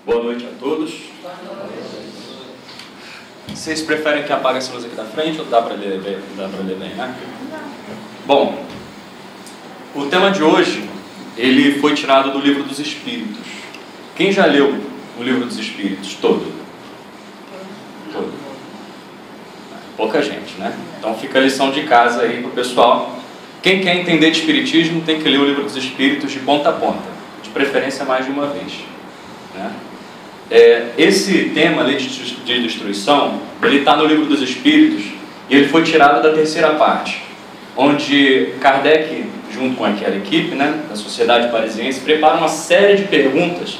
Boa noite a todos. Vocês preferem que apague essa luz aqui da frente ou dá para ler bem, né? Bom, o tema de hoje, ele foi tirado do Livro dos Espíritos. Quem já leu o Livro dos Espíritos todo? Todo. Pouca gente, né? Então fica a lição de casa aí pro pessoal. Quem quer entender de Espiritismo tem que ler o Livro dos Espíritos de ponta a ponta, de preferência mais de uma vez, né? Esse tema, lei de destruição, ele está no Livro dos Espíritos e ele foi tirado da terceira parte, onde Kardec, junto com aquela equipe, né, da Sociedade Parisiense, prepara uma série de perguntas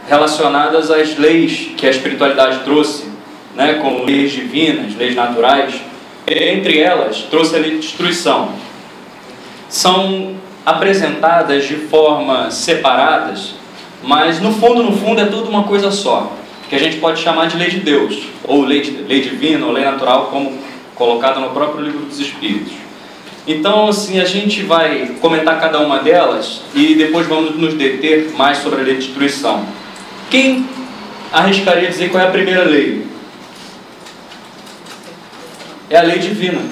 relacionadas às leis que a espiritualidade trouxe, né, como leis divinas, leis naturais. Entre elas, trouxe a lei de destruição. São apresentadas de forma separadas, mas no fundo é tudo uma coisa só, que a gente pode chamar de lei de Deus, ou lei divina, ou lei natural, como colocada no próprio Livro dos Espíritos. Então, assim, a gente vai comentar cada uma delas e depois vamos nos deter mais sobre a lei de destruição. Quem arriscaria dizer qual é a primeira lei? É a lei divina,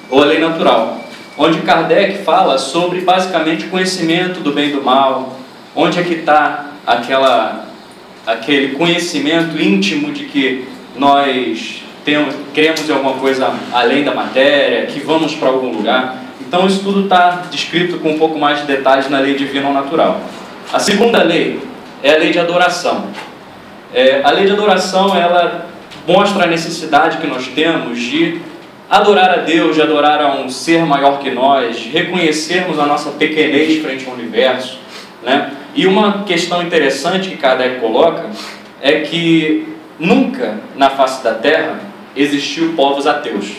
ou a lei natural, onde Kardec fala sobre, basicamente, o conhecimento do bem e do mal, onde é que está aquele conhecimento íntimo de que nós cremos em alguma coisa além da matéria, que vamos para algum lugar. Então isso tudo está descrito com um pouco mais de detalhes na lei divina ou natural. A segunda lei é a lei de adoração. A lei de adoração, ela mostra a necessidade que nós temos de adorar a Deus, de adorar a um ser maior que nós, de reconhecermos a nossa pequenez frente ao universo, né? E uma questão interessante que Kardec coloca é que nunca na face da Terra existiu povos ateus.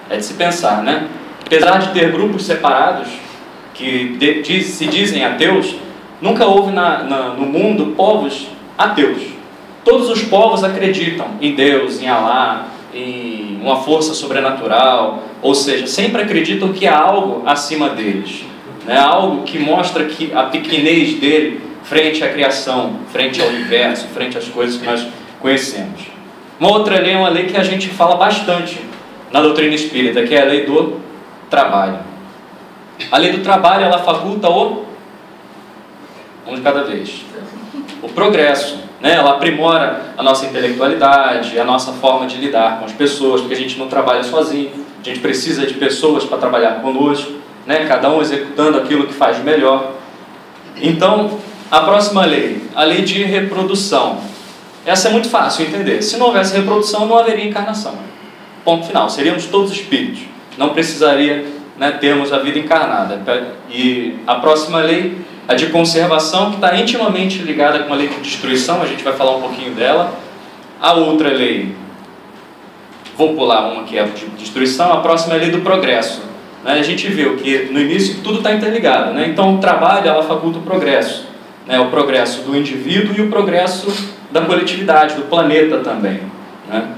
É de se pensar, né? Apesar de ter grupos separados que se dizem ateus, nunca houve no mundo povos ateus. Todos os povos acreditam em Deus, em Alá, em uma força sobrenatural, ou seja, sempre acreditam que há algo acima deles, né? Algo que mostra que a pequenez dele frente à criação, frente ao universo, frente às coisas que nós conhecemos. Uma outra lei é uma lei que a gente fala bastante na doutrina espírita, que é a lei do trabalho. A lei do trabalho, ela faculta um de cada vez, o progresso, né? Ela aprimora a nossa intelectualidade, a nossa forma de lidar com as pessoas, porque a gente não trabalha sozinho, a gente precisa de pessoas para trabalhar conosco, né? Cada um executando aquilo que faz melhor. Então, a próxima lei, a lei de reprodução. Essa é muito fácil de entender. Se não houvesse reprodução, não haveria encarnação. Ponto final. Seríamos todos espíritos. Não precisaria, né, termos a vida encarnada. E a próxima lei, a de conservação, que está intimamente ligada com a lei de destruição. A gente vai falar um pouquinho dela. A outra lei, vou pular uma que é a de destruição. A próxima é a lei do progresso. A gente viu que no início tudo está interligado, né? Então o trabalho, ela faculta o progresso, né? O progresso do indivíduo e o progresso da coletividade, do planeta também, né?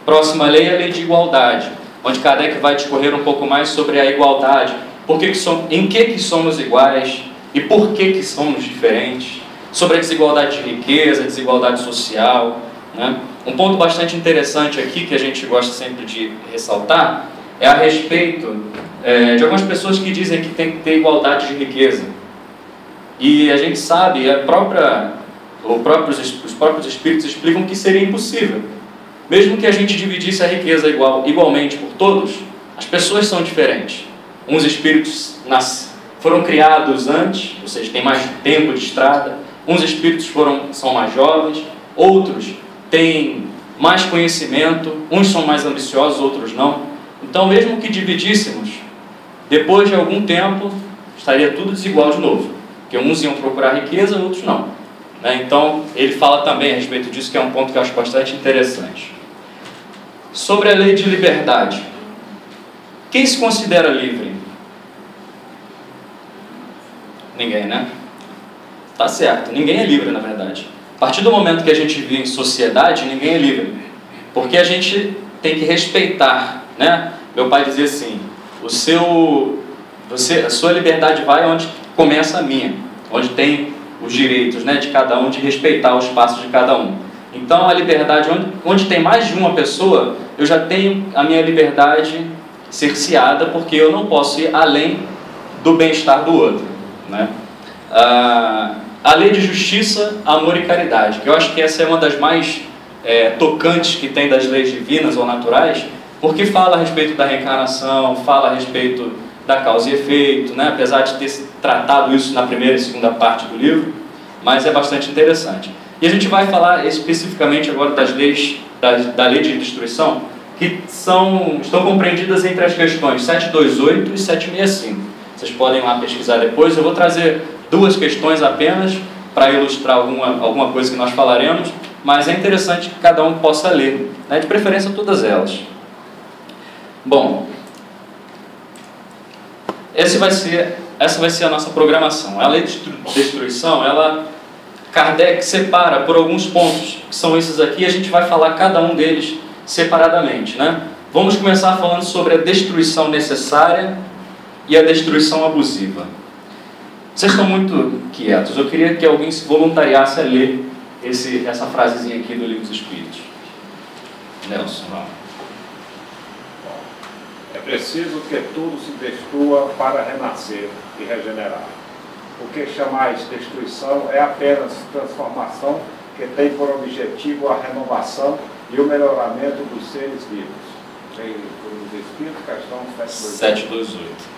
Próxima lei é a lei de igualdade, onde Kardec vai discorrer um pouco mais sobre a igualdade, em que somos iguais e por que somos diferentes, sobre a desigualdade de riqueza, a desigualdade social, né? Um ponto bastante interessante aqui, que a gente gosta sempre de ressaltar, é a respeito de algumas pessoas que dizem que tem que ter igualdade de riqueza. E a gente sabe, os próprios espíritos explicam que seria impossível. Mesmo que a gente dividisse a riqueza igualmente por todos, as pessoas são diferentes. Uns espíritos foram criados antes, ou seja, têm mais tempo de estrada. Uns espíritos são mais jovens, outros têm mais conhecimento, uns são mais ambiciosos, outros não. Então, mesmo que dividíssemos, depois de algum tempo, estaria tudo desigual de novo. Porque uns iam procurar riqueza e outros não, né? Então, ele fala também a respeito disso, que é um ponto que eu acho bastante interessante. Sobre a lei de liberdade. Quem se considera livre? Ninguém, né? Tá certo, ninguém é livre, na verdade. A partir do momento que a gente vive em sociedade, ninguém é livre. Porque a gente tem que respeitar, né? Meu pai dizia assim, a sua liberdade vai onde começa a minha, onde tem os direitos, né, de cada um, de respeitar os passos de cada um. Então a liberdade, onde tem mais de uma pessoa, eu já tenho a minha liberdade cerceada, porque eu não posso ir além do bem-estar do outro, né? A lei de justiça, amor e caridade, que eu acho que essa é uma das mais tocantes que tem das leis divinas ou naturais, porque fala a respeito da reencarnação, fala a respeito da causa e efeito, né? Apesar de ter tratado isso na primeira e segunda parte do livro, mas é bastante interessante. E a gente vai falar especificamente agora das leis, da lei de destruição, que estão compreendidas entre as questões 728 e 765. Vocês podem lá pesquisar depois. Eu vou trazer duas questões apenas para ilustrar alguma coisa que nós falaremos, mas é interessante que cada um possa ler, né? De preferência todas elas. Bom, essa vai ser a nossa programação. A lei de destruição, Kardec separa por alguns pontos, que são esses aqui, e a gente vai falar cada um deles separadamente, né? Vamos começar falando sobre a destruição necessária e a destruição abusiva. Vocês estão muito quietos, eu queria que alguém se voluntariasse a ler essa frasezinha aqui do Livro dos Espíritos. Nelson, vamos. É preciso que tudo se destrua para renascer e regenerar. O que chamais destruição é apenas transformação que tem por objetivo a renovação e o melhoramento dos seres vivos. Tem os Espíritos, questão 728.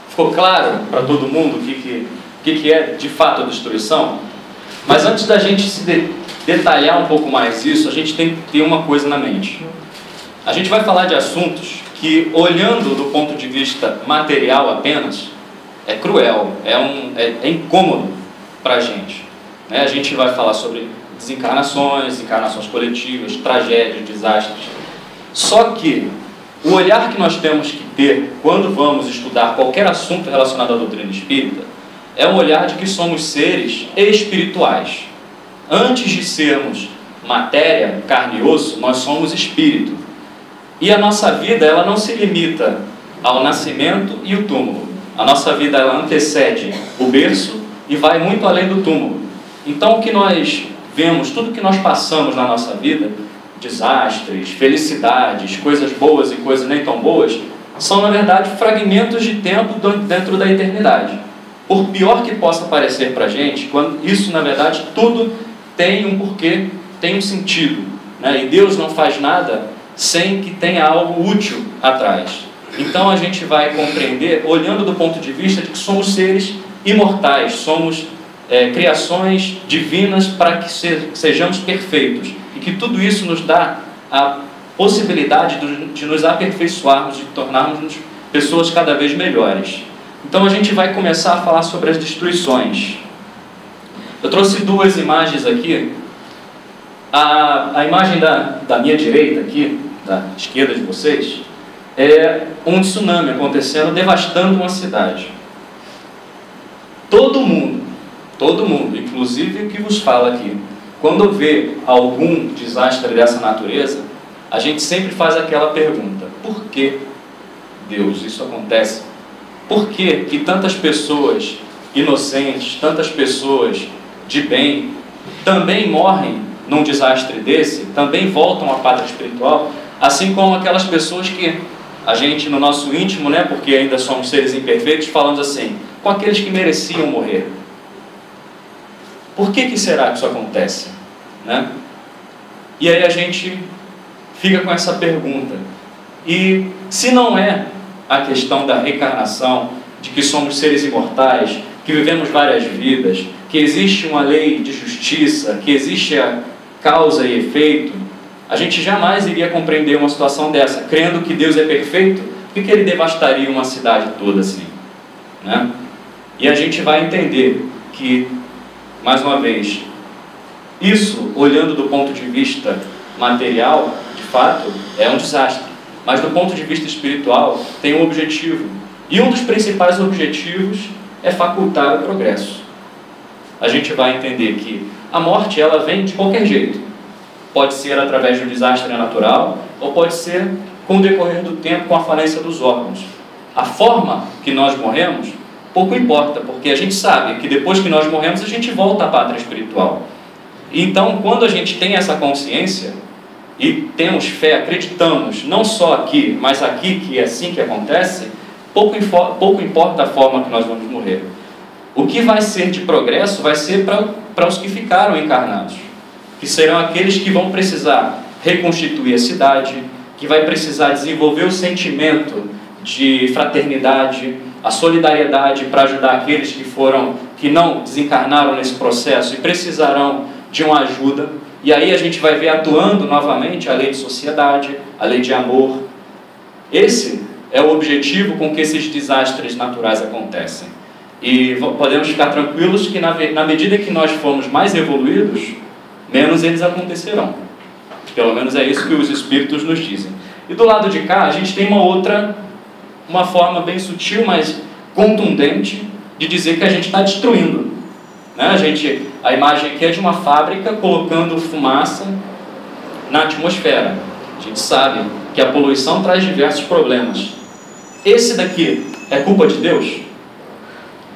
Ficou claro para todo mundo o que é de fato a destruição? Mas antes da gente se detalhar um pouco mais isso, a gente tem que ter uma coisa na mente. A gente vai falar de assuntos que, olhando do ponto de vista material apenas, é cruel, é incômodo para a gente, né? A gente vai falar sobre desencarnações, encarnações coletivas, tragédias, desastres. Só que o olhar que nós temos que ter quando vamos estudar qualquer assunto relacionado à doutrina espírita é um olhar de que somos seres espirituais. Antes de sermos matéria, carne e osso, nós somos espírito. E a nossa vida, ela não se limita ao nascimento e o túmulo. A nossa vida, ela antecede o berço e vai muito além do túmulo. Então, o que nós vemos, tudo que nós passamos na nossa vida, desastres, felicidades, coisas boas e coisas nem tão boas, são, na verdade, fragmentos de tempo dentro da eternidade. Por pior que possa parecer para a gente, isso, na verdade, tudo tem um porquê, tem um sentido, né? E Deus não faz nada sem que tenha algo útil atrás. Então a gente vai compreender, olhando do ponto de vista de que somos seres imortais, somos criações divinas para que sejamos perfeitos. E que tudo isso nos dá a possibilidade de nos aperfeiçoarmos, de tornarmos pessoas cada vez melhores. Então a gente vai começar a falar sobre as destruições. Eu trouxe duas imagens aqui. A imagem da minha direita aqui, da esquerda de vocês, é um tsunami acontecendo, devastando uma cidade. Todo mundo, inclusive o que vos fala aqui, quando vê algum desastre dessa natureza, a gente sempre faz aquela pergunta: por que, Deus, isso acontece? Por que tantas pessoas inocentes, tantas pessoas de bem, também morrem num desastre desse, também voltam à pátria espiritual, assim como aquelas pessoas que a gente, no nosso íntimo, né, porque ainda somos seres imperfeitos, falamos assim, com aqueles que mereciam morrer. Por que será que isso acontece? Né? E aí a gente fica com essa pergunta. E se não é a questão da reencarnação, de que somos seres imortais, que vivemos várias vidas, que existe uma lei de justiça, que existe a causa e efeito, a gente jamais iria compreender uma situação dessa. Crendo que Deus é perfeito, por que Ele devastaria uma cidade toda assim? Né? E a gente vai entender que, mais uma vez, isso, olhando do ponto de vista material, de fato, é um desastre. Mas do ponto de vista espiritual, tem um objetivo. E um dos principais objetivos é facultar o progresso. A gente vai entender que a morte, ela vem de qualquer jeito. Pode ser através de um desastre natural, ou pode ser com o decorrer do tempo, com a falência dos órgãos. A forma que nós morremos pouco importa, porque a gente sabe que depois que nós morremos, a gente volta à pátria espiritual. Então, quando a gente tem essa consciência e temos fé, acreditamos, não só aqui, mas aqui, que é assim que acontece, pouco importa a forma que nós vamos morrer. O que vai ser de progresso vai ser para os que ficaram encarnados, que serão aqueles que vão precisar reconstituir a cidade, que vai precisar desenvolver o sentimento de fraternidade, a solidariedade para ajudar aqueles que não desencarnaram nesse processo e precisarão de uma ajuda. E aí a gente vai ver atuando novamente a lei de sociedade, a lei de amor. Esse é o objetivo com que esses desastres naturais acontecem. E podemos ficar tranquilos que na medida que nós formos mais evoluídos, menos eles acontecerão. Pelo menos é isso que os espíritos nos dizem. E do lado de cá a gente tem uma forma bem sutil, mas contundente, de dizer que a gente está destruindo. Né? A imagem aqui é de uma fábrica colocando fumaça na atmosfera. A gente sabe que a poluição traz diversos problemas. Esse daqui é culpa de Deus?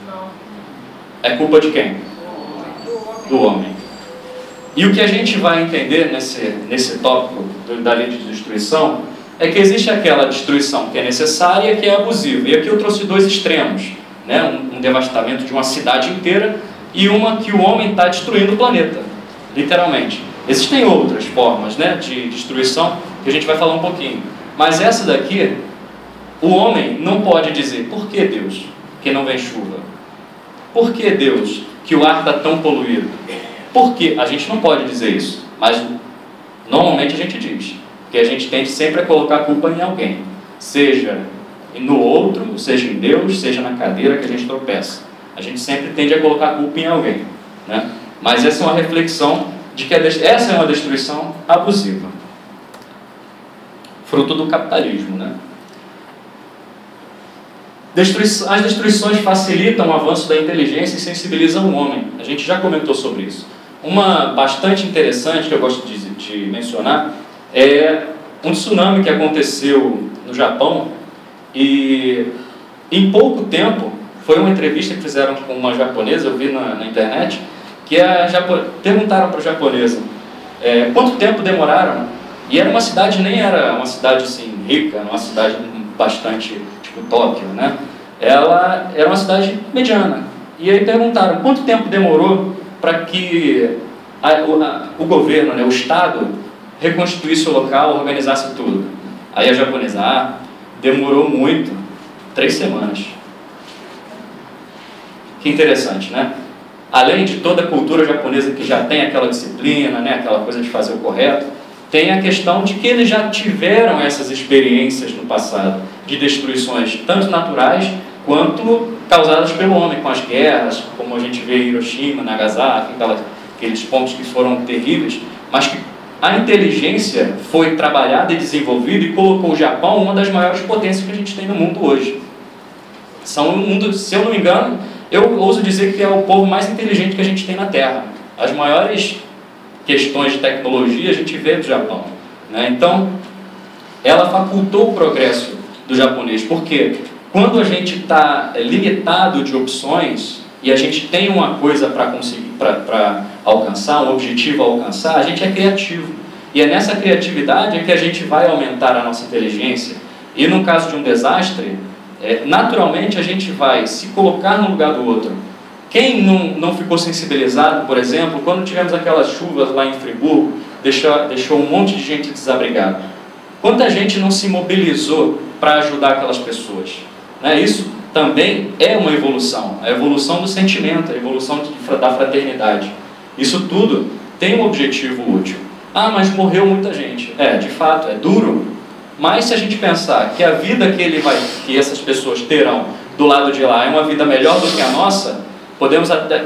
Não. É culpa de quem? Do homem. E o que a gente vai entender nesse tópico da lei de destruição é que existe aquela destruição que é necessária e que é abusiva. E aqui eu trouxe dois extremos, né? Um devastamento de uma cidade inteira e uma que o homem está destruindo o planeta, literalmente. Existem outras formas, né, de destruição que a gente vai falar um pouquinho. Mas essa daqui, o homem não pode dizer: por que Deus que não vem chuva? Por que Deus que o ar está tão poluído? Por que? A gente não pode dizer isso, mas normalmente a gente diz. Porque a gente tende sempre a colocar a culpa em alguém, seja no outro, seja em Deus, seja na cadeira que a gente tropeça. A gente sempre tende a colocar a culpa em alguém, né? Mas essa é uma reflexão de que essa é uma destruição abusiva, fruto do capitalismo, né? As destruições facilitam o avanço da inteligência e sensibilizam o homem. A gente já comentou sobre isso. Uma bastante interessante que eu gosto de mencionar é um tsunami que aconteceu no Japão e em pouco tempo, foi uma entrevista que fizeram com uma japonesa, eu vi na internet, que perguntaram para a japonesa quanto tempo demoraram, e era uma cidade, nem era uma cidade assim rica, uma cidade bastante tipo Tóquio, né? Ela era uma cidade mediana, e aí perguntaram quanto tempo demorou para que o governo, né, o Estado, reconstituísse o local, organizasse tudo. Aí a japonesa, demorou muito, 3 semanas. Que interessante, né? Além de toda a cultura japonesa que já tem aquela disciplina, né, aquela coisa de fazer o correto, tem a questão de que eles já tiveram essas experiências no passado, de destruições tanto naturais quanto causadas pelo homem, com as guerras, como a gente vê em Hiroshima, Nagasaki, aqueles pontos que foram terríveis, mas que a inteligência foi trabalhada e desenvolvida e colocou o Japão uma das maiores potências que a gente tem no mundo hoje. São um mundo, se eu não me engano, eu ouso dizer que é o povo mais inteligente que a gente tem na Terra. As maiores questões de tecnologia a gente vê do Japão, né? Então, ela facultou o progresso do japonês, porque quando a gente está limitado de opções e a gente tem uma coisa para conseguir, para alcançar, um objetivo a alcançar, a gente é criativo. E é nessa criatividade que a gente vai aumentar a nossa inteligência. E no caso de um desastre, naturalmente a gente vai se colocar no lugar do outro. Quem não ficou sensibilizado, por exemplo, quando tivemos aquelas chuvas lá em Friburgo, deixou um monte de gente desabrigada. Quanta gente não se mobilizou para ajudar aquelas pessoas? Né? Isso também é uma evolução, a evolução do sentimento, a evolução da fraternidade. Isso tudo tem um objetivo útil. Mas morreu muita gente. De fato, é duro. Mas se a gente pensar que a vida que essas pessoas terão do lado de lá é uma vida melhor do que a nossa, podemos até,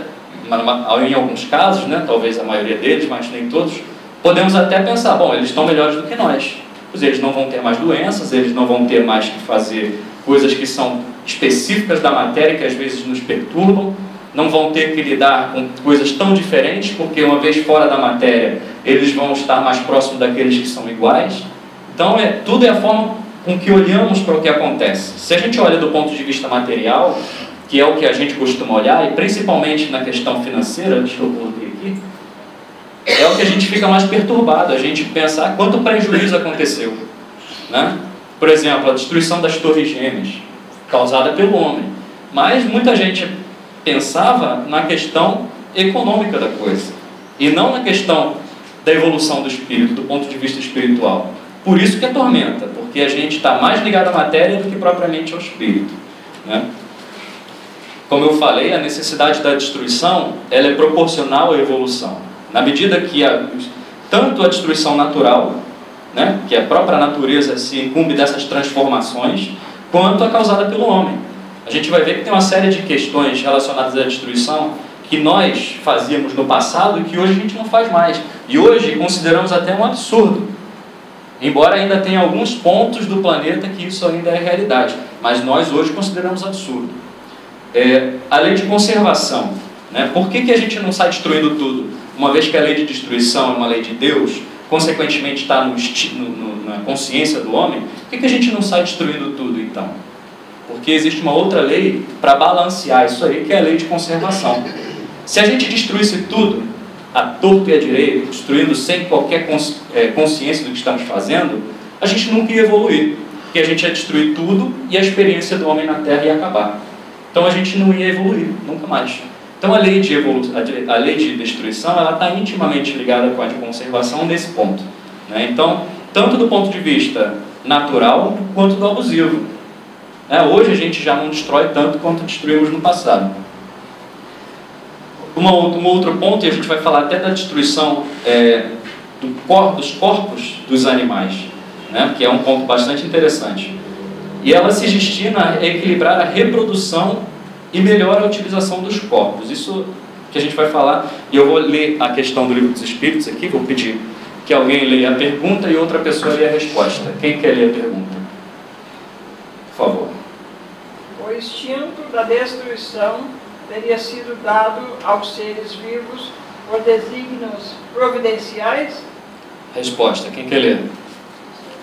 em alguns casos, né, talvez a maioria deles, mas nem todos, podemos até pensar, bom, eles estão melhores do que nós. Pois eles não vão ter mais doenças, eles não vão ter mais que fazer coisas que são específicas da matéria, que às vezes nos perturbam, não vão ter que lidar com coisas tão diferentes, porque uma vez fora da matéria, eles vão estar mais próximos daqueles que são iguais. Então, tudo é a forma com que olhamos para o que acontece. Se a gente olha do ponto de vista material, que é o que a gente costuma olhar, e principalmente na questão financeira, deixa eu colocar aqui, é o que a gente fica mais perturbado, a gente pensar quanto prejuízo aconteceu, né? Por exemplo, a destruição das torres gêmeas, causada pelo homem. Mas muita gente pensava na questão econômica da coisa, e não na questão da evolução do espírito, do ponto de vista espiritual. Por isso que atormenta, porque a gente está mais ligado à matéria do que propriamente ao espírito, né? Como eu falei, a necessidade da destruição, ela é proporcional à evolução. Na medida que tanto a destruição natural, né, que a própria natureza se incumbe dessas transformações, quanto a causada pelo homem. A gente vai ver que tem uma série de questões relacionadas à destruição que nós fazíamos no passado e que hoje a gente não faz mais. E hoje consideramos até um absurdo. Embora ainda tenha alguns pontos do planeta que isso ainda é realidade. Mas nós hoje consideramos absurdo. A lei de conservação, né? Por que a gente não sai destruindo tudo? Uma vez que a lei de destruição é uma lei de Deus, consequentemente está na consciência do homem, por que a gente não sai destruindo tudo então? Porque existe uma outra lei para balancear isso aí, que é a lei de conservação. Se a gente destruísse tudo, a torto e a direito, destruindo sem qualquer consciência do que estamos fazendo, a gente nunca ia evoluir, porque a gente ia destruir tudo e a experiência do homem na Terra ia acabar. Então a gente não ia evoluir, nunca mais. Então a lei de destruição, ela está intimamente ligada com a de conservação nesse ponto, né? Então, tanto do ponto de vista natural, quanto do abusivo. Hoje a gente já não destrói tanto quanto destruímos no passado. Um outro ponto, e a gente vai falar até da destruição dos corpos dos animais, né? Que é um ponto bastante interessante. E ela se destina a equilibrar a reprodução e melhora a utilização dos corpos. Isso que a gente vai falar, e eu vou ler a questão do Livro dos Espíritos aqui, vou pedir que alguém leia a pergunta e outra pessoa leia a resposta. Quem quer ler a pergunta? Por favor. O instinto da destruição teria sido dado aos seres vivos por desígnios providenciais? Resposta. Quem quer ler?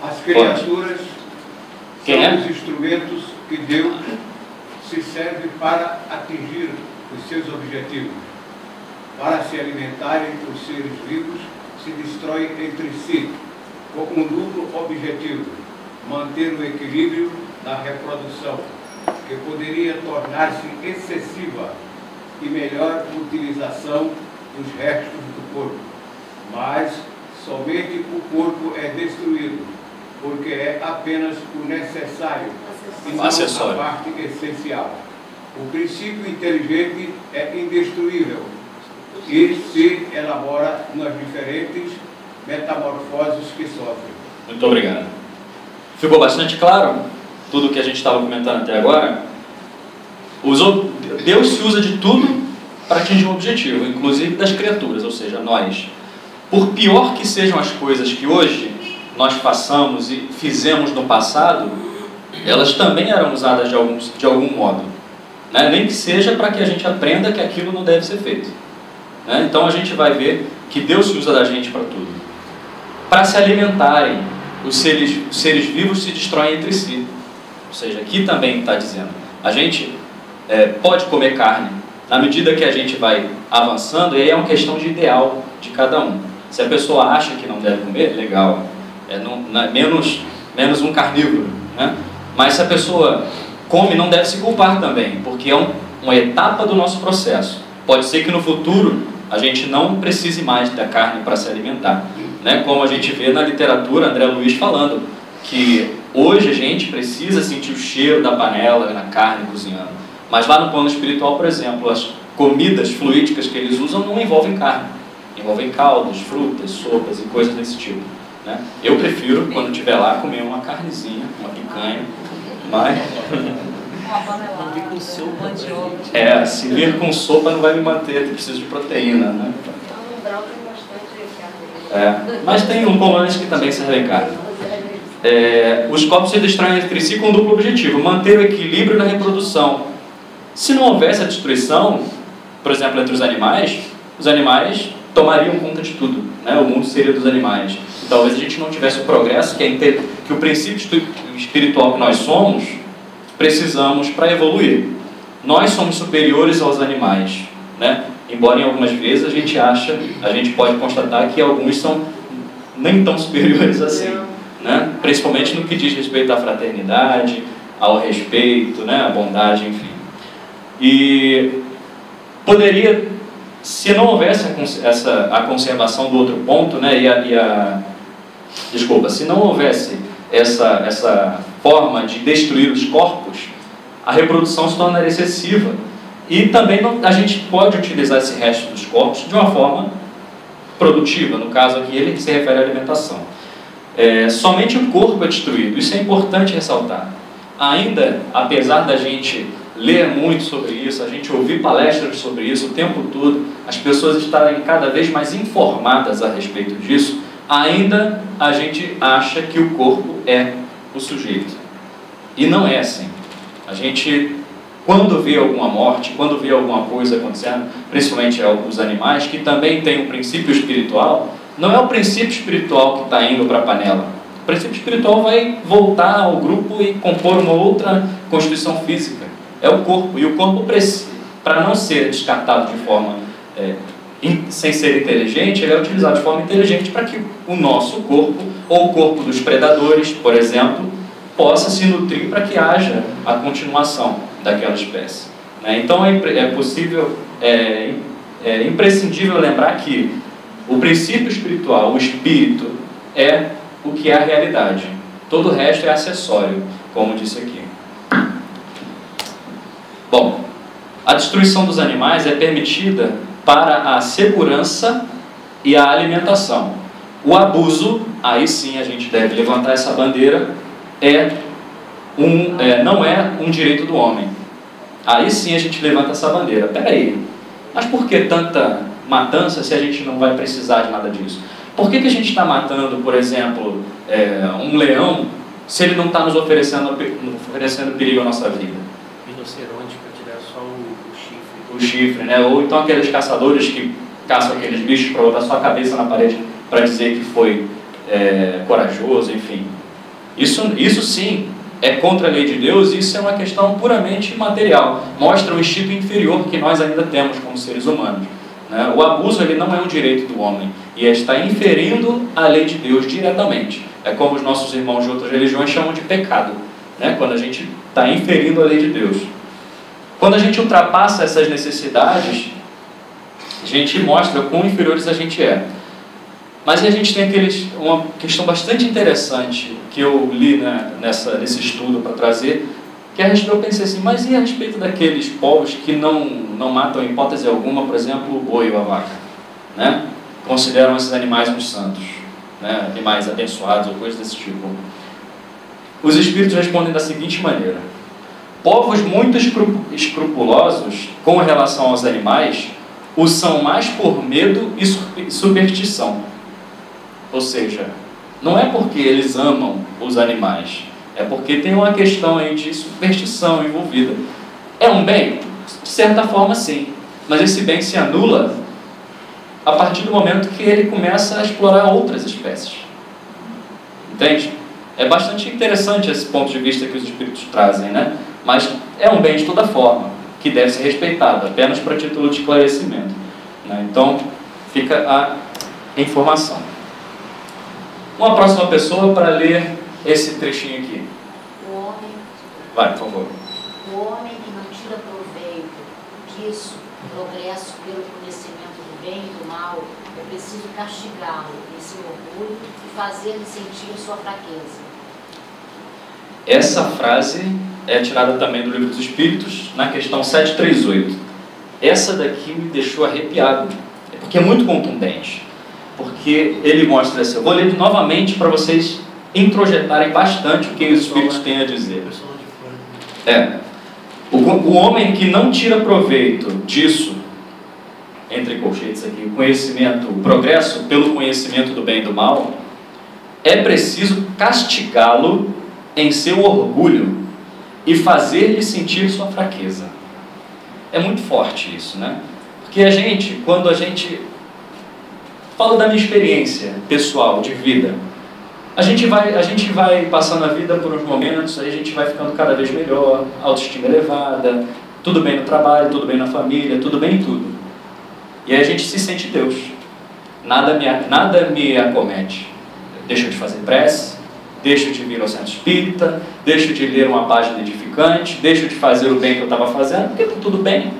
As criaturas são os instrumentos que Deus se serve para atingir os seus objetivos. Para se alimentarem, os seres vivos se destroem entre si, com um duplo objetivo: manter o equilíbrio da reprodução, que poderia tornar-se excessiva, e melhor utilização dos restos do corpo. Mas somente o corpo é destruído, porque é apenas o necessário e não a parte essencial. O princípio inteligente é indestruível e se elabora nas diferentes metamorfoses que sofre. Muito obrigado. Ficou bastante claro tudo o que a gente estava comentando até agora? Deus se usa de tudo para atingir um objetivo, inclusive das criaturas, ou seja, nós. Por pior que sejam as coisas que hoje nós façamos e fizemos no passado, elas também eram usadas de algum modo, né? Nem que seja para que a gente aprenda que aquilo não deve ser feito, né? Então a gente vai ver que Deus se usa da gente para tudo. Para se alimentarem, os seres vivos se destroem entre si. Ou seja, aqui também está dizendo, a gente pode comer carne na medida que a gente vai avançando, e aí é uma questão de ideal de cada um. Se a pessoa acha que não deve comer, legal, menos um carnívoro, né? Mas se a pessoa come, não deve se culpar também, porque é uma etapa do nosso processo. Pode ser que no futuro a gente não precise mais da carne para se alimentar, né? Como a gente vê na literatura, André Luiz falando que hoje a gente precisa sentir o cheiro da panela na carne cozinhando, mas lá no plano espiritual, por exemplo, as comidas fluídicas que eles usam não envolvem carne, envolvem caldos, frutas, sopas e coisas desse tipo, né? Eu prefiro, quando estiver lá, comer uma carnezinha, uma picanha, mas... Uma panelada, se vir com sopa não vai me manter, eu preciso de proteína, né? Mas tem colônias que também servem carne. Os corpos se destroem entre si com um duplo objetivo: manter o equilíbrio na reprodução. Se não houvesse a destruição, por exemplo, entre os animais tomariam conta de tudo, né? O mundo seria dos animais. Talvez a gente não tivesse o progresso que o princípio espiritual que nós somos precisamos para evoluir. nós somos superiores aos animais, né? Embora em algumas vezes a gente pode constatar que alguns são nem tão superiores assim, né? Principalmente no que diz respeito à fraternidade, ao respeito, né? À bondade, enfim. E poderia, se não houvesse a conservação do outro ponto, né? Se não houvesse essa forma de destruir os corpos, a reprodução se tornaria excessiva. E também a gente pode utilizar esse resto dos corpos de uma forma produtiva. No caso aqui, ele se refere à alimentação. Somente o corpo é destruído. Isso é importante ressaltar. Ainda, apesar da gente ler muito sobre isso, a gente ouvir palestras sobre isso o tempo todo, as pessoas estarem cada vez mais informadas a respeito disso, ainda a gente acha que o corpo é o sujeito. E não é assim. A gente, quando vê alguma morte, quando vê alguma coisa acontecendo, principalmente os animais, que também tem um princípio espiritual, não é o princípio espiritual que está indo para a panela. O princípio espiritual vai voltar ao grupo e compor uma outra constituição física. É o corpo. E o corpo precisa, para não ser descartado de forma sem ser inteligente, ele é utilizado de forma inteligente para que o nosso corpo, ou o corpo dos predadores, por exemplo, possa se nutrir para que haja a continuação daquela espécie. Então é imprescindível lembrar que o princípio espiritual, o espírito, é o que é a realidade. Todo o resto é acessório, como disse aqui. Bom, a destruição dos animais é permitida para a segurança e a alimentação. O abuso, aí sim a gente deve levantar essa bandeira, não é um direito do homem. Aí sim a gente levanta essa bandeira. Peraí, mas por que tanta matança se a gente não vai precisar de nada disso? Por que a gente está matando, por exemplo, um leão, se ele não está nos oferecendo perigo à nossa vida? Rinoceronte, para tirar só o chifre. O chifre, né? Ou então aqueles caçadores que caçam aqueles bichos para botar sua cabeça na parede para dizer que foi corajoso, enfim. Isso sim é contra a lei de Deus, e isso é uma questão puramente material. Mostra o instinto inferior que nós ainda temos como seres humanos. Né? O abuso ele não é um direito do homem, e está inferindo a lei de Deus diretamente. É como os nossos irmãos de outras religiões chamam de pecado, né? Quando a gente está inferindo a lei de Deus. Quando a gente ultrapassa essas necessidades, a gente mostra o quão inferiores a gente é. Mas a gente tem uma questão bastante interessante que eu li nesse estudo para trazer, que eu pensei assim, mas e a respeito daqueles povos que não matam em hipótese alguma, por exemplo, o boi ou a vaca, né? Consideram esses animais uns santos, né? Animais abençoados ou coisas desse tipo. Os espíritos respondem da seguinte maneira: povos muito escrupulosos com relação aos animais o são mais por medo e superstição. Ou seja, não é porque eles amam os animais, é porque tem uma questão aí de superstição envolvida. É um bem? De certa forma, sim. Mas esse bem se anula a partir do momento que ele começa a explorar outras espécies. Entende? É bastante interessante esse ponto de vista que os espíritos trazem, né? Mas é um bem de toda forma, que deve ser respeitado, apenas para título de esclarecimento. Né? Então, fica a informação. Uma próxima pessoa para ler esse trechinho aqui. O homem... Vai, por favor. O homem que não tira proveito disso, progresso pelo conhecimento do bem e do mal, é preciso castigá-lo em seu orgulho e fazer-lhe sentir a sua fraqueza. Essa frase é tirada também do Livro dos Espíritos, na questão 738. Essa daqui me deixou arrepiado, porque é muito contundente. Porque ele mostra assim, eu vou ler novamente para vocês introjetarem bastante o que os Espíritos têm a dizer. O homem que não tira proveito disso, entre colchetes aqui, o conhecimento, o progresso pelo conhecimento do bem e do mal, é preciso castigá-lo em seu orgulho e fazer-lhe sentir sua fraqueza. É muito forte isso, né? Porque quando a gente... Falo da minha experiência pessoal, de vida. A gente vai passando a vida por uns momentos, aí a gente vai ficando cada vez melhor, autoestima elevada, Tudo bem no trabalho, tudo bem na família, tudo bem em tudo. E aí a gente se sente Deus. Nada me acomete. Deixo de fazer prece, deixo de vir ao centro espírita, deixo de ler uma página edificante, deixo de fazer o bem que eu estava fazendo, porque está tudo bem.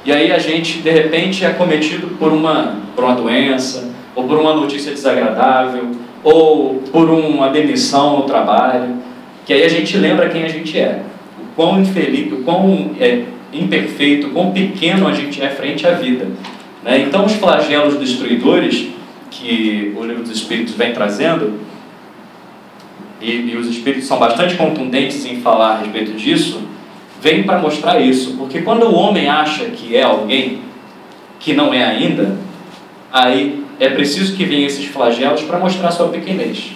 E aí a gente, de repente, é acometido por uma doença, ou por uma notícia desagradável, ou por uma demissão no trabalho, que aí a gente lembra quem a gente é, o quão infeliz, o quão imperfeito, o quão pequeno a gente é frente à vida. Né? Então, os flagelos destruidores que o Livro dos Espíritos vem trazendo, e os Espíritos são bastante contundentes em falar a respeito disso, vem para mostrar isso, porque quando o homem acha que é alguém que não é ainda, aí é preciso que venham esses flagelos para mostrar sua pequenez.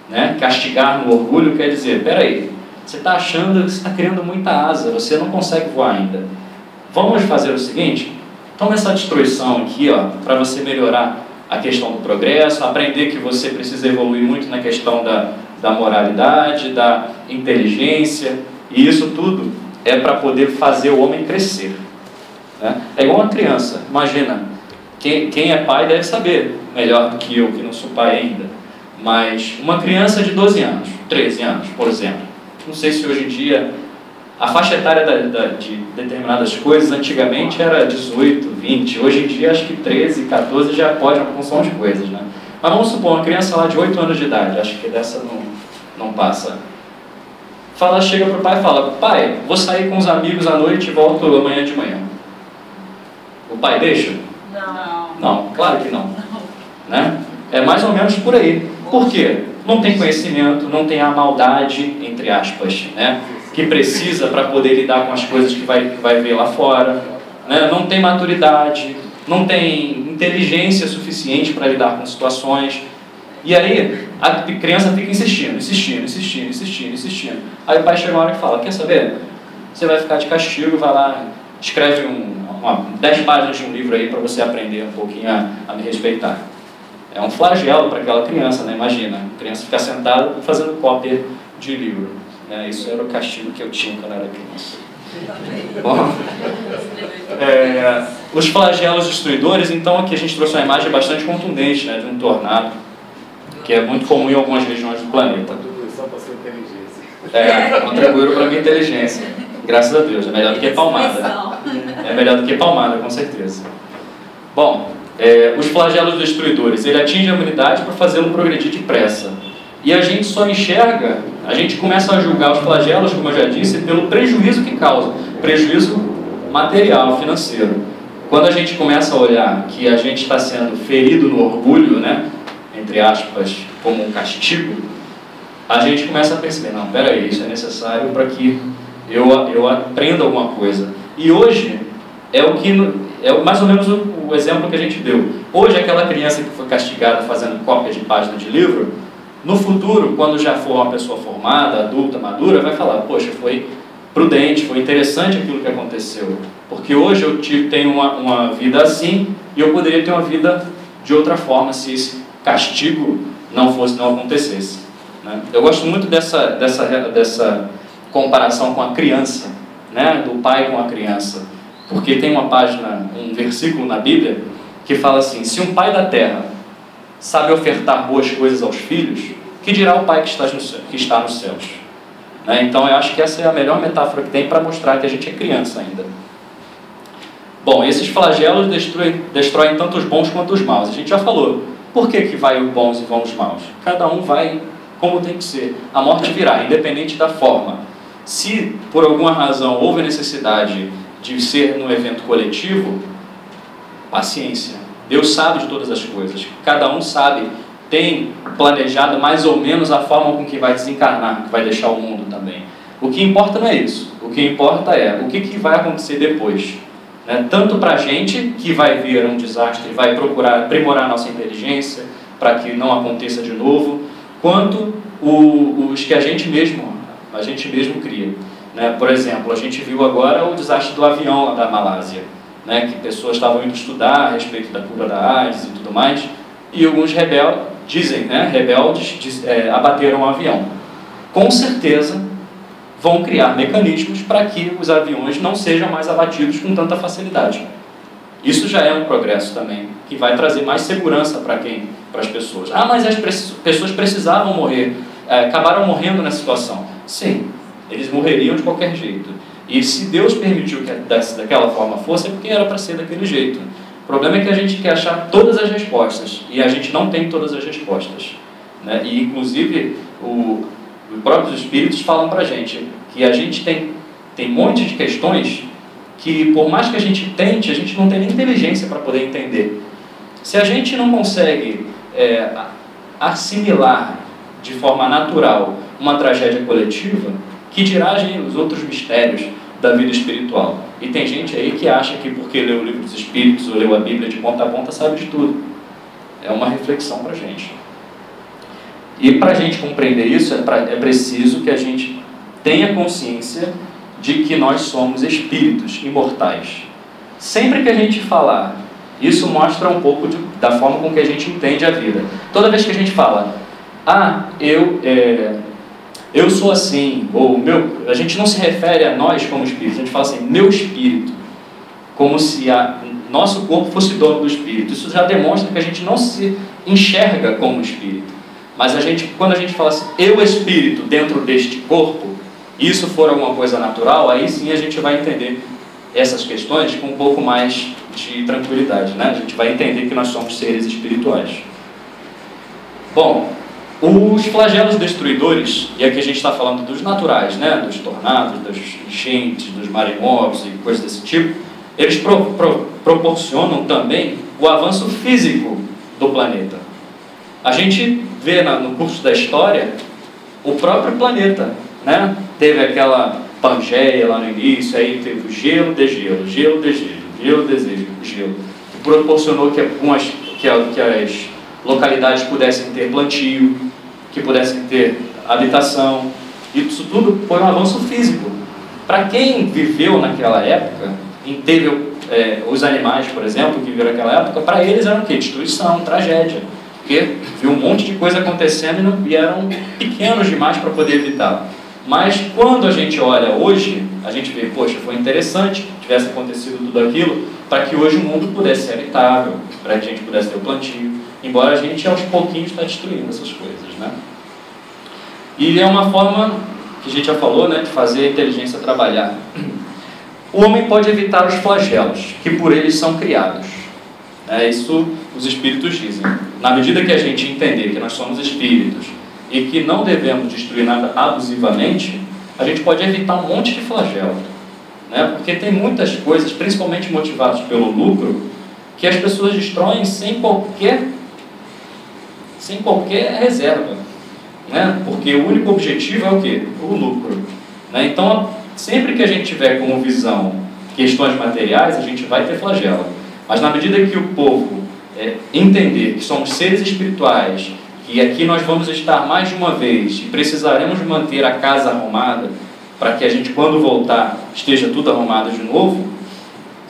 Né? Castigar no orgulho quer dizer, peraí, você está achando que você está criando muita asa, você não consegue voar ainda. Vamos fazer o seguinte, toma essa destruição aqui, para você melhorar a questão do progresso, aprender que você precisa evoluir muito na questão da moralidade, da inteligência, e isso tudo é para poder fazer o homem crescer. Né? É igual uma criança, imagina, quem é pai deve saber melhor do que eu, que não sou pai ainda, mas uma criança de 12 anos, 13 anos, por exemplo, não sei se hoje em dia, a faixa etária de determinadas coisas, antigamente era 18, 20, hoje em dia acho que 13, 14 já pode uma função de coisas, né? Mas vamos supor, uma criança lá de 8 anos de idade, acho que dessa não passa. Chega para o pai e fala, pai, vou sair com os amigos à noite e volto amanhã de manhã. O pai deixa? Não. Não, claro que não. Né? É mais ou menos por aí. Por quê? Não tem conhecimento, não tem a maldade, entre aspas, né? Que precisa para poder lidar com as coisas que vai ver lá fora. Né? Não tem maturidade, não tem inteligência suficiente para lidar com situações. E aí, a criança fica insistindo. Aí o pai chega uma hora e fala, quer saber? Você vai ficar de castigo, vai lá, escreve 10 páginas de um livro aí para você aprender um pouquinho a me respeitar. É um flagelo para aquela criança, né? Imagina, a criança ficar sentada fazendo cópia de livro. Né? Isso era o castigo que eu tinha quando eu era criança. Bom, os flagelos destruidores, então aqui a gente trouxe uma imagem bastante contundente, né, de um tornado, que é muito comum em algumas regiões do planeta. Contribuição para a sua inteligência. Contribuíram para a minha inteligência. Graças a Deus, é melhor do que palmada. É melhor do que palmada, com certeza. Bom, os flagelos destruidores, ele atinge a humanidade para fazê-lo progredir depressa. E a gente só enxerga, a gente começa a julgar os flagelos, como eu já disse, pelo prejuízo que causa, prejuízo material, financeiro. Quando a gente começa a olhar que a gente está sendo ferido no orgulho, né, entre aspas, como um castigo, a gente começa a perceber, não, peraí, isso é necessário para que eu aprenda alguma coisa. E hoje, é mais ou menos o exemplo que a gente deu. Hoje, aquela criança que foi castigada fazendo cópia de página de livro, no futuro, quando já for uma pessoa formada, adulta, madura, vai falar, poxa, foi prudente, foi interessante aquilo que aconteceu. Porque hoje eu tenho uma vida assim e eu poderia ter uma vida de outra forma se esse castigo não acontecesse. Né? Eu gosto muito dessa comparação com a criança, né? Do pai com a criança. Porque tem um versículo na Bíblia que fala assim, se um pai da terra sabe ofertar boas coisas aos filhos, que dirá o pai que está nos céus? Né? Então eu acho que essa é a melhor metáfora que tem para mostrar que a gente é criança ainda. Bom, esses flagelos destroem tanto os bons quanto os maus. A gente já falou. Por que vai os bons e vão os maus? Cada um vai como tem que ser. A morte virá, independente da forma. Se por alguma razão houve necessidade de ser num evento coletivo, paciência. Deus sabe de todas as coisas. Cada um sabe, tem planejado mais ou menos a forma com que vai desencarnar, que vai deixar o mundo também. O que importa não é isso. O que importa é o que vai acontecer depois. Né? Tanto para a gente, que vai ver um desastre, vai procurar aprimorar a nossa inteligência para que não aconteça de novo, quanto os que a gente mesmo cria. Né? Por exemplo, a gente viu agora o desastre do avião lá da Malásia. Né, que pessoas estavam indo estudar a respeito da cura da AIDS e tudo mais, e alguns rebeldes abateram o avião. Com certeza, vão criar mecanismos para que os aviões não sejam mais abatidos com tanta facilidade. Isso já é um progresso também, que vai trazer mais segurança para as pessoas. Ah, mas as pessoas precisavam morrer, acabaram morrendo nessa situação. Sim, eles morreriam de qualquer jeito. E se Deus permitiu que daquela forma fosse, é porque era para ser daquele jeito. O problema é que a gente quer achar todas as respostas, e a gente não tem todas as respostas, né? E, inclusive, os próprios Espíritos falam para a gente que a gente tem um monte de questões que, por mais que a gente tente, a gente não tem nem inteligência para poder entender. Se a gente não consegue assimilar de forma natural uma tragédia coletiva, que dirá os outros mistérios da vida espiritual? E tem gente aí que acha que porque leu o livro dos Espíritos ou leu a Bíblia de ponta a ponta sabe de tudo. É uma reflexão para a gente. E para a gente compreender isso, é preciso que a gente tenha consciência de que nós somos espíritos imortais. Sempre que a gente falar, isso mostra um pouco da forma com que a gente entende a vida. Toda vez que a gente fala, eu sou assim, ou a gente não se refere a nós como espíritos, a gente fala assim, meu espírito, como se nosso corpo fosse dono do espírito. Isso já demonstra que a gente não se enxerga como espírito. Mas quando a gente fala assim, eu espírito dentro deste corpo, e isso for alguma coisa natural, aí sim a gente vai entender essas questões com um pouco mais de tranquilidade, né? A gente vai entender que nós somos seres espirituais. Bom, os flagelos destruidores, e aqui a gente está falando dos naturais, né? Dos tornados, das enchentes, dos maremotos e coisas desse tipo, eles proporcionam também o avanço físico do planeta. A gente vê no curso da história o próprio planeta, né? Teve aquela Pangeia lá no início, aí teve o gelo, degelo, gelo, degelo, gelo, degelo, gelo, que proporcionou que as localidades pudessem ter plantio, que pudessem ter habitação. Isso tudo foi um avanço físico. Para quem viveu naquela época, teve os animais, por exemplo, que viveram naquela época, para eles era o quê? Destruição, tragédia. Porque viu um monte de coisa acontecendo e eram pequenos demais para poder evitar. Mas quando a gente olha hoje, a gente vê, poxa, foi interessante que tivesse acontecido tudo aquilo para que hoje o mundo pudesse ser habitável, para que a gente pudesse ter o plantio, embora a gente aos pouquinhos está destruindo essas coisas, né? E é uma forma, que a gente já falou, né, de fazer a inteligência trabalhar. O homem pode evitar os flagelos, que por eles são criados. Isso os espíritos dizem. Na medida que a gente entender que nós somos espíritos, e que não devemos destruir nada abusivamente, a gente pode evitar um monte de flagelo, né? Porque tem muitas coisas, principalmente motivadas pelo lucro, que as pessoas destroem sem qualquer reserva, né? Porque o único objetivo é o quê? O lucro, né? Então, sempre que a gente tiver como visão questões materiais, a gente vai ter flagelo. Mas na medida que o povo entender que somos seres espirituais, e aqui nós vamos estar mais de uma vez e precisaremos manter a casa arrumada para que a gente, quando voltar, esteja tudo arrumado de novo,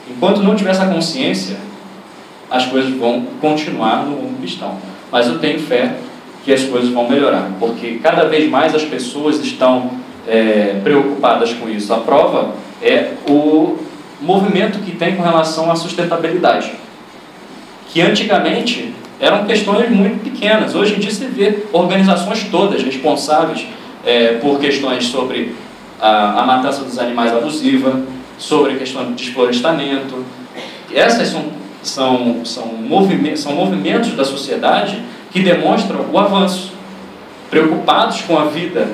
enquanto não tiver essa consciência, as coisas vão continuar no rumo que estão. Mas eu tenho fé que as coisas vão melhorar, porque cada vez mais as pessoas estão preocupadas com isso. A prova é o movimento que tem com relação à sustentabilidade, que antigamente eram questões muito pequenas. Hoje em dia você vê organizações todas responsáveis por questões sobre a matança dos animais abusiva, sobre a questão de desflorestamento. Essas são movimentos da sociedade que demonstram o avanço, preocupados com a vida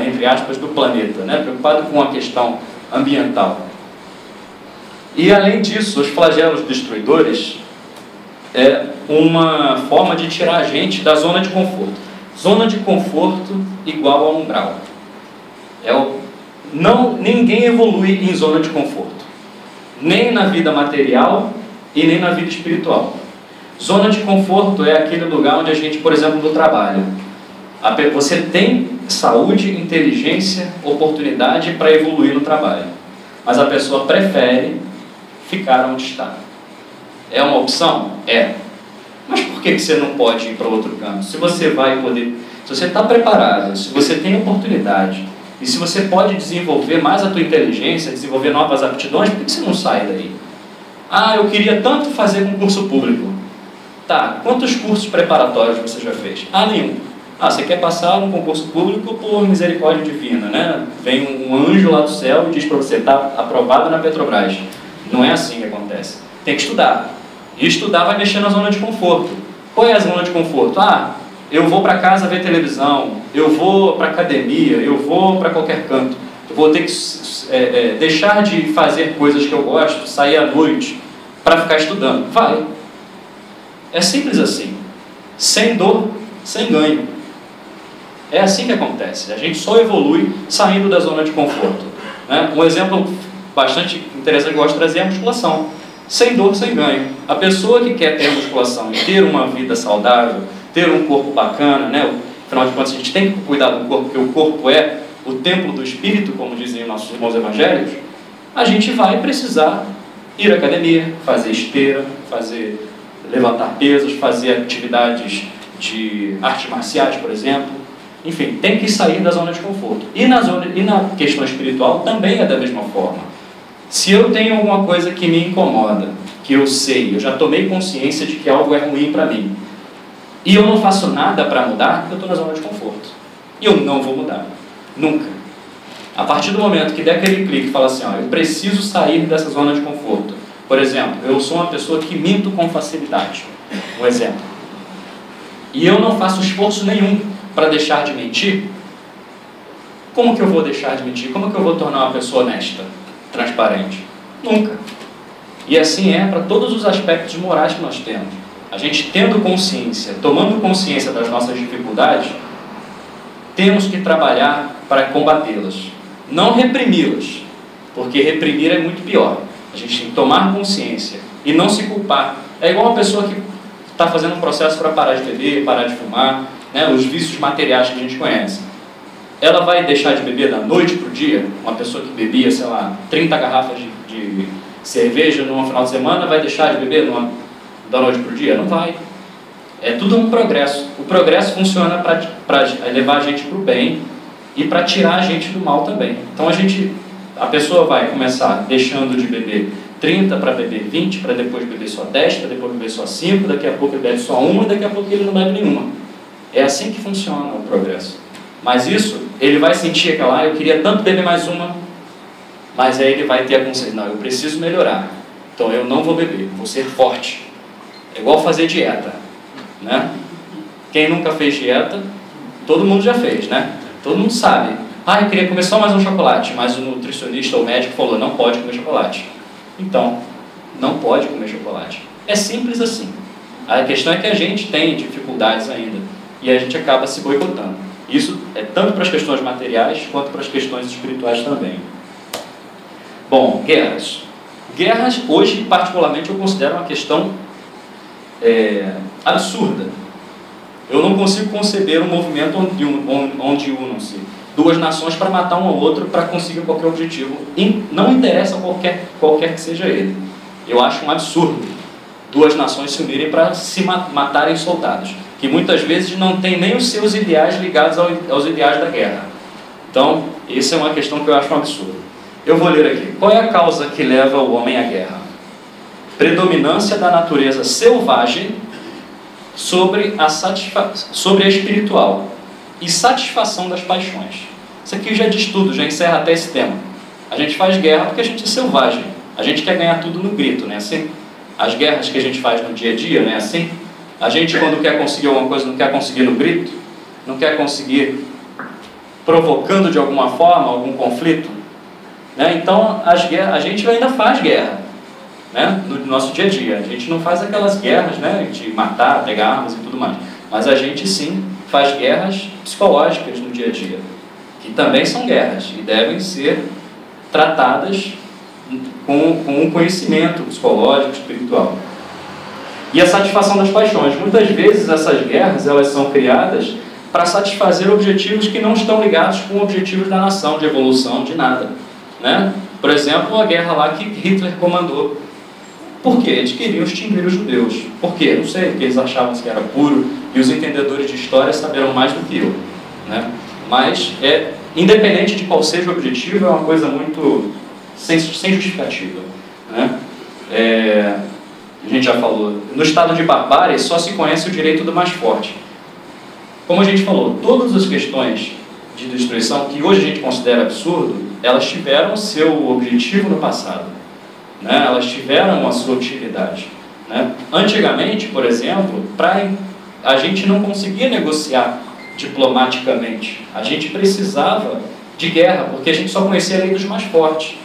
entre aspas, do planeta, né? Preocupado com a questão ambiental. E além disso, os flagelos destruidores é uma forma de tirar a gente da zona de conforto. Zona de conforto igual a umbral. Ninguém evolui em zona de conforto, nem na vida material e nem na vida espiritual. Zona de conforto é aquele lugar onde a gente, por exemplo, no trabalho, você tem saúde, inteligência, oportunidade para evoluir no trabalho, mas a pessoa prefere ficar onde está. É uma opção? É. Mas por que você não pode ir para outro canto? Se você vai poder, se você está preparado, se você tem oportunidade E se você pode desenvolver mais a tua inteligência, desenvolver novas aptidões, por que você não sai daí? Ah, eu queria tanto fazer concurso público. Tá, quantos cursos preparatórios você já fez? Ah, nenhum. Ah, você quer passar um concurso público por misericórdia divina, né? Vem um anjo lá do céu e diz para você, está aprovado na Petrobras. Não é assim que acontece. Tem que estudar. E estudar vai mexer na zona de conforto. Qual é a zona de conforto? Ah, eu vou para casa ver televisão, eu vou para academia, eu vou para qualquer canto. Eu vou ter que deixar de fazer coisas que eu gosto, sair à noite, para ficar estudando. Vai. É simples assim. Sem dor, sem ganho. É assim que acontece. A gente só evolui saindo da zona de conforto. Né? Um exemplo bastante interessante que eu gosto de trazer é a musculação. Sem dor, sem ganho. A pessoa que quer ter musculação e ter uma vida saudável, ter um corpo bacana, né? Afinal de contas, a gente tem que cuidar do corpo, porque o corpo é o templo do espírito, como dizem nossos irmãos evangélicos. A gente vai precisar ir à academia, fazer esteira, levantar pesos, fazer atividades de artes marciais, por exemplo. Enfim, tem que sair da zona de conforto. E na questão espiritual também é da mesma forma. Se eu tenho alguma coisa que me incomoda, que eu sei, eu já tomei consciência de que algo é ruim para mim, e eu não faço nada para mudar, eu estou na zona de conforto. E eu não vou mudar. Nunca. A partir do momento que der aquele clique e fala assim, ó, eu preciso sair dessa zona de conforto. Por exemplo, eu sou uma pessoa que minto com facilidade. Um exemplo. E eu não faço esforço nenhum para deixar de mentir. Como que eu vou deixar de mentir? Como que eu vou tornar uma pessoa honesta, transparente? Nunca. E assim é para todos os aspectos morais que nós temos. A gente tendo consciência, tomando consciência das nossas dificuldades, temos que trabalhar para combatê-las. Não reprimi-las, porque reprimir é muito pior. A gente tem que tomar consciência e não se culpar. É igual uma pessoa que está fazendo um processo para parar de beber, parar de fumar, né, os vícios materiais que a gente conhece. Ela vai deixar de beber da noite para o dia? Uma pessoa que bebia, sei lá, 30 garrafas de cerveja num final de semana, vai deixar de beber da noite para o dia? Não vai. É tudo um progresso. O progresso funciona para levar a gente para o bem e para tirar a gente do mal também. Então a pessoa vai começar deixando de beber 30 para beber 20, para depois beber só 10, para depois beber só 5, daqui a pouco ele bebe só uma, daqui a pouco ele não bebe nenhuma. É assim que funciona o progresso. Mas isso, ele vai sentir aquela, eu queria tanto beber mais uma, mas aí ele vai ter a consciência, não, eu preciso melhorar, então eu não vou beber, vou ser forte. É igual fazer dieta, né? Quem nunca fez dieta, todo mundo já fez, né? Todo mundo sabe. Ah, eu queria comer só mais um chocolate, mas o nutricionista ou o médico falou, não pode comer chocolate. Então, não pode comer chocolate. É simples assim. A questão é que a gente tem dificuldades ainda e a gente acaba se boicotando. Isso é tanto para as questões materiais quanto para as questões espirituais também. Bom, guerras. Guerras, hoje, particularmente, eu considero uma questão absurda. Eu não consigo conceber um movimento onde unam-se duas nações para matar um ao outro para conseguir qualquer objetivo. Não interessa qualquer que seja ele. Eu acho um absurdo duas nações se unirem para se matarem soldados, que muitas vezes não tem nem os seus ideais ligados aos ideais da guerra. Então, isso é uma questão que eu acho um absurdo. Eu vou ler aqui. Qual é a causa que leva o homem à guerra? Predominância da natureza selvagem sobre a espiritual e satisfação das paixões. Isso aqui já diz tudo, já encerra até esse tema. A gente faz guerra porque a gente é selvagem. A gente quer ganhar tudo no grito, não é assim? As guerras que a gente faz no dia a dia, não é assim? A gente, quando quer conseguir alguma coisa, não quer conseguir no grito, não quer conseguir provocando de alguma forma algum conflito, né? Então, a gente ainda faz guerra, né? No nosso dia a dia. A gente não faz aquelas guerras, né, de matar, pegar armas e tudo mais. Mas a gente, sim, faz guerras psicológicas no dia a dia, que também são guerras e devem ser tratadas com um conhecimento psicológico, espiritual. E a satisfação das paixões. Muitas vezes essas guerras, elas são criadas para satisfazer objetivos que não estão ligados com objetivos da nação, de evolução, de nada, né? Por exemplo, a guerra lá que Hitler comandou. Por quê? Eles queriam extinguir os judeus. Por quê? Não sei, porque eles achavam que era puro, e os entendedores de história saberão mais do que eu, né? Mas independente de qual seja o objetivo, é uma coisa muito sem justificativa, né? A gente já falou, no estado de barbárie só se conhece o direito do mais forte. Como a gente falou, todas as questões de destruição que hoje a gente considera absurdo, elas tiveram seu objetivo no passado, né? Elas tiveram a sua utilidade, né? Antigamente, por exemplo, a gente não conseguia negociar diplomaticamente, a gente precisava de guerra, porque a gente só conhecia a lei dos mais fortes,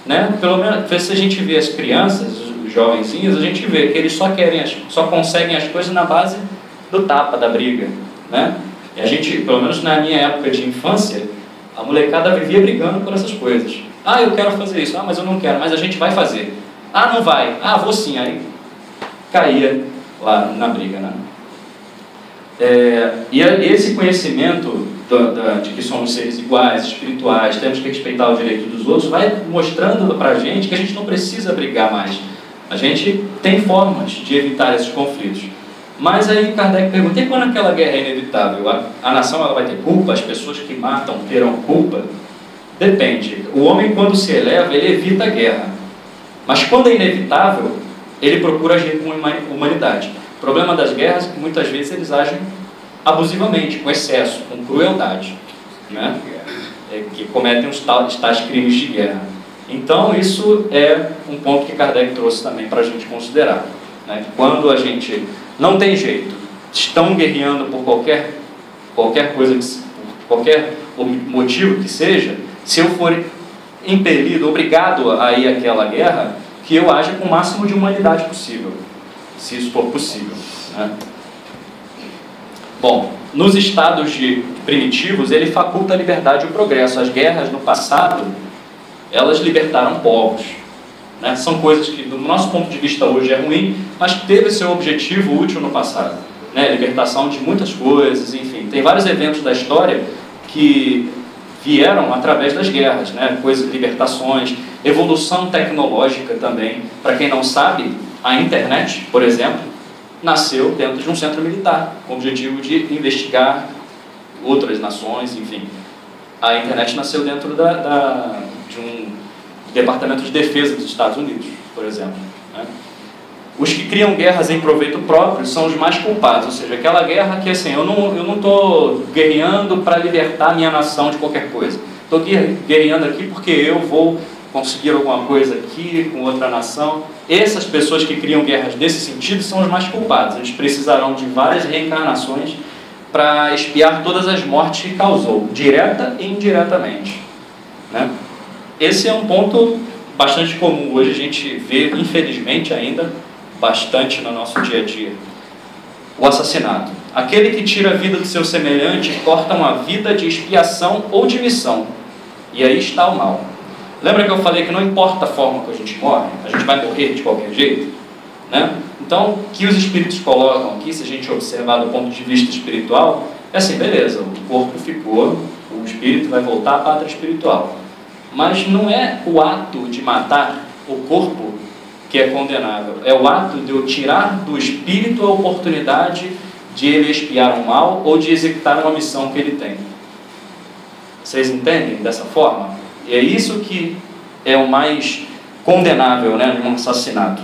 né? Pelo menos, se a gente vê as crianças, os jovenzinhos, a gente vê que eles só conseguem as coisas na base do tapa, da briga, né? E a gente, pelo menos na minha época de infância, a molecada vivia brigando por essas coisas. Ah, eu quero fazer isso. Ah, mas eu não quero. Mas a gente vai fazer. Ah, não vai. Ah, vou sim. Aí caía lá na briga, né? E esse conhecimento de que somos seres iguais, espirituais, temos que respeitar o direito dos outros, vai mostrando para a gente que a gente não precisa brigar mais. A gente tem formas de evitar esses conflitos. Mas aí Kardec pergunta, e quando aquela guerra é inevitável? A nação ela vai ter culpa? As pessoas que matam terão culpa? Depende. O homem, quando se eleva, ele evita a guerra. Mas quando é inevitável, ele procura agir com humanidade. O problema das guerras é que muitas vezes eles agem abusivamente, com excesso, com crueldade, né? Que cometem os tais crimes de guerra. Então isso é um ponto que Kardec trouxe também para a gente considerar, né? Quando a gente não tem jeito, estão guerreando por qualquer coisa, por qualquer motivo que seja, se eu for impelido, obrigado a ir àquela guerra, que eu haja com o máximo de humanidade possível, se isso for possível, né? Bom, nos estados primitivos, ele faculta a liberdade e o progresso. As guerras no passado, elas libertaram povos, né? São coisas que, do nosso ponto de vista hoje, é ruim, mas que teve seu objetivo útil no passado, né? Libertação de muitas coisas, enfim. Tem vários eventos da história que vieram através das guerras, né? Coisas, libertações, evolução tecnológica também. Para quem não sabe, a internet, por exemplo, nasceu dentro de um centro militar, com o objetivo de investigar outras nações, enfim. A internet nasceu dentro de um Departamento de Defesa dos Estados Unidos, por exemplo, né? Os que criam guerras em proveito próprio são os mais culpados, ou seja, aquela guerra que assim, eu não estou guerreando para libertar a minha nação de qualquer coisa. Estou guerreando aqui porque eu vou conseguir alguma coisa aqui com outra nação. Essas pessoas que criam guerras nesse sentido são os mais culpados. Eles precisarão de várias reencarnações para expiar todas as mortes que causou, direta e indiretamente, né? Esse é um ponto bastante comum hoje, a gente vê, infelizmente ainda, bastante no nosso dia a dia. O assassinato. Aquele que tira a vida do seu semelhante corta uma vida de expiação ou de missão. E aí está o mal. Lembra que eu falei que não importa a forma que a gente morre, a gente vai morrer de qualquer jeito, né? Então, o que os espíritos colocam aqui, se a gente observar do ponto de vista espiritual, é assim, beleza, o corpo ficou, o espírito vai voltar à pátria espiritual. Mas não é o ato de matar o corpo que é condenável, é o ato de eu tirar do espírito a oportunidade de ele expiar um mal ou de executar uma missão que ele tem. Vocês entendem dessa forma? E é isso que é o mais condenável, né, de um assassinato.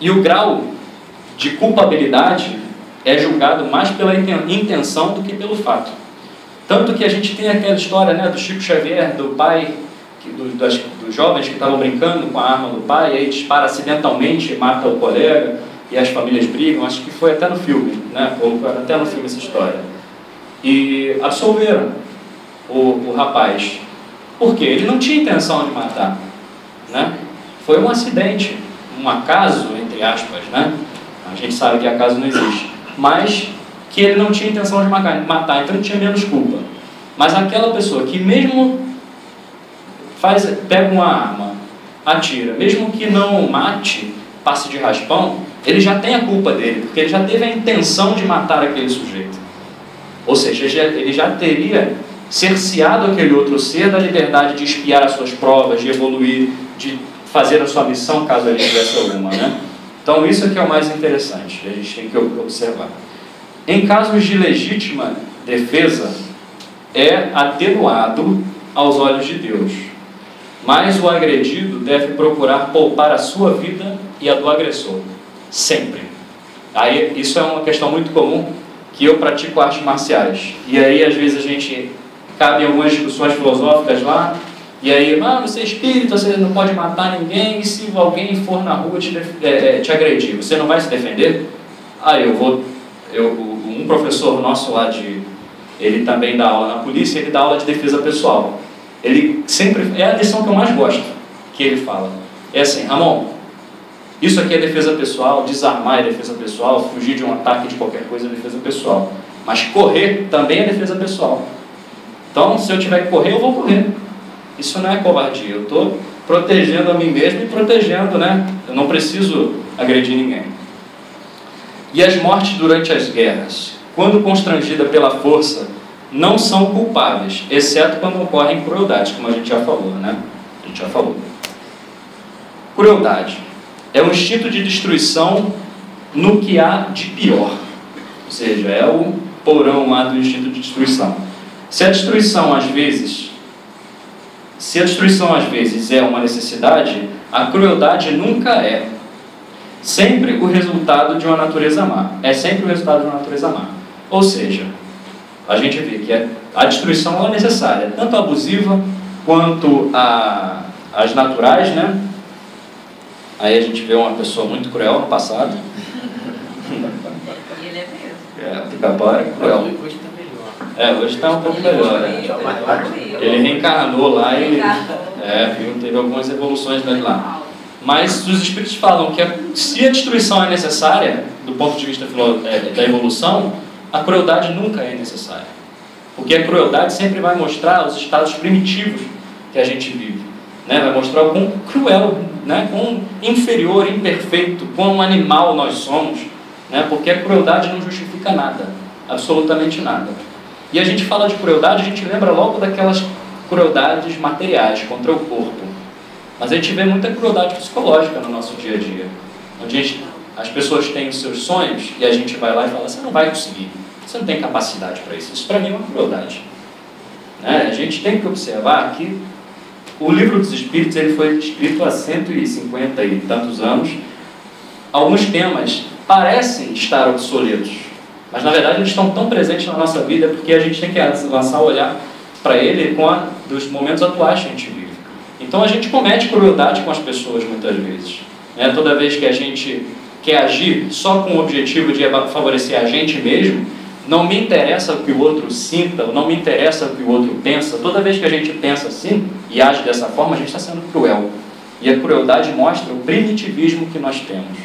E o grau de culpabilidade é julgado mais pela intenção do que pelo fato. Tanto que a gente tem aquela história, né, do Chico Xavier, do pai, dos jovens que estavam brincando com a arma do pai, e aí dispara acidentalmente e mata o colega, e as famílias brigam. Acho que foi até no filme, né, colocaram até no filme essa história. E absolveram o rapaz. Por quê? Ele não tinha intenção de matar, né? Foi um acidente, um acaso, entre aspas, né? A gente sabe que acaso não existe, mas que ele não tinha intenção de matar, então ele tinha menos culpa. Mas aquela pessoa que mesmo pega uma arma, atira, mesmo que não mate, passe de raspão, ele já tem a culpa dele, porque ele já teve a intenção de matar aquele sujeito. Ou seja, ele já teria cerceado aquele outro ser da liberdade de expiar as suas provas, de evoluir, de fazer a sua missão, caso ele tivesse alguma, né? Então isso é que é o mais interessante, a gente tem que observar. Em casos de legítima defesa, é atenuado aos olhos de Deus, mas o agredido deve procurar poupar a sua vida e a do agressor, sempre. Aí, isso é uma questão muito comum, que eu pratico artes marciais, e aí às vezes a gente cabe em algumas discussões filosóficas lá, e aí, você é espírita, você não pode matar ninguém, e se alguém for na rua te agredir, você não vai se defender? Aí um professor nosso lá ele também dá aula na polícia, ele dá aula de defesa pessoal. Ele sempre, é a lição que eu mais gosto, que ele fala. É assim, Ramon, isso aqui é defesa pessoal, desarmar é defesa pessoal, fugir de um ataque de qualquer coisa é defesa pessoal. Mas correr também é defesa pessoal. Então, se eu tiver que correr, eu vou correr. Isso não é covardia, eu estou protegendo a mim mesmo e protegendo, né? Eu não preciso agredir ninguém. E as mortes durante as guerras, quando constrangida pela força, não são culpáveis, exceto quando ocorrem crueldades, como a gente já falou, né? A gente já falou. Crueldade é um instinto de destruição no que há de pior. Ou seja, é o porão lá do instinto de destruição. Se a destruição às vezes é uma necessidade, a crueldade nunca é. Sempre o resultado de uma natureza má. É sempre o resultado de uma natureza má. Ou seja, a gente vê que a destruição é necessária, tanto abusiva quanto as naturais, né? Aí a gente vê uma pessoa muito cruel no passado. Ele é mesmo. O Pica-Pau era cruel. Hoje está melhor. Hoje está um pouco melhor. Ele reencarnou lá e teve algumas evoluções dele lá. Mas os espíritos falam que se a destruição é necessária, do ponto de vista da evolução, a crueldade nunca é necessária. Porque a crueldade sempre vai mostrar os estados primitivos que a gente vive. Né? Vai mostrar o quão cruel, né? Quão inferior, imperfeito, quão animal nós somos. Né? Porque a crueldade não justifica nada, absolutamente nada. E a gente fala de crueldade, a gente lembra logo daquelas crueldades materiais contra o corpo. Mas a gente vê muita crueldade psicológica no nosso dia a dia. Onde as pessoas têm os seus sonhos e a gente vai lá e fala, você não vai conseguir, você não tem capacidade para isso. Isso para mim é uma crueldade. Né? A gente tem que observar que o Livro dos Espíritos ele foi escrito há 150 e tantos anos. Alguns temas parecem estar obsoletos, mas na verdade eles estão tão presentes na nossa vida porque a gente tem que lançar o olhar para ele dos momentos atuais que a gente vive. Então a gente comete crueldade com as pessoas muitas vezes. Né? Toda vez que a gente quer agir só com o objetivo de favorecer a gente mesmo, não me interessa o que o outro sinta, não me interessa o que o outro pensa. Toda vez que a gente pensa assim e age dessa forma, a gente está sendo cruel. E a crueldade mostra o primitivismo que nós temos.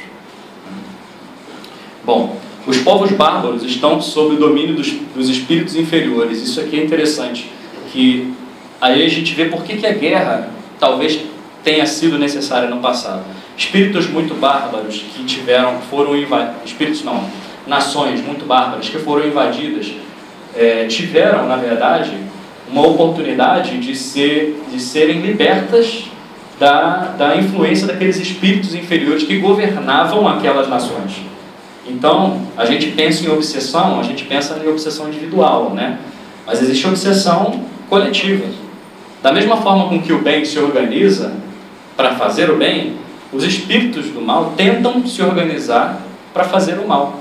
Bom, os povos bárbaros estão sob o domínio dos espíritos inferiores. Isso aqui é interessante, que aí a gente vê por que a guerra talvez tenha sido necessária no passado. Espíritos muito bárbaros que foram invadidos, espíritos não, nações muito bárbaras que foram invadidas, tiveram, na verdade, uma oportunidade de serem libertas da influência daqueles espíritos inferiores que governavam aquelas nações. Então, a gente pensa em obsessão, a gente pensa em obsessão individual, né? Mas existe obsessão coletiva. Da mesma forma com que o bem se organiza para fazer o bem, os espíritos do mal tentam se organizar para fazer o mal.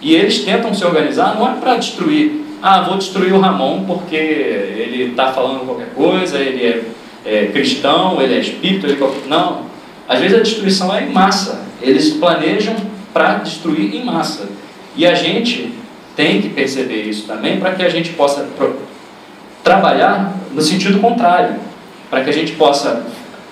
E eles tentam se organizar não é para destruir. Vou destruir o Ramon porque ele está falando qualquer coisa, ele é cristão, ele é espírito, não. Às vezes a destruição é em massa. Eles planejam para destruir em massa. E a gente tem que perceber isso também para que a gente possa trabalhar no sentido contrário, para que a gente possa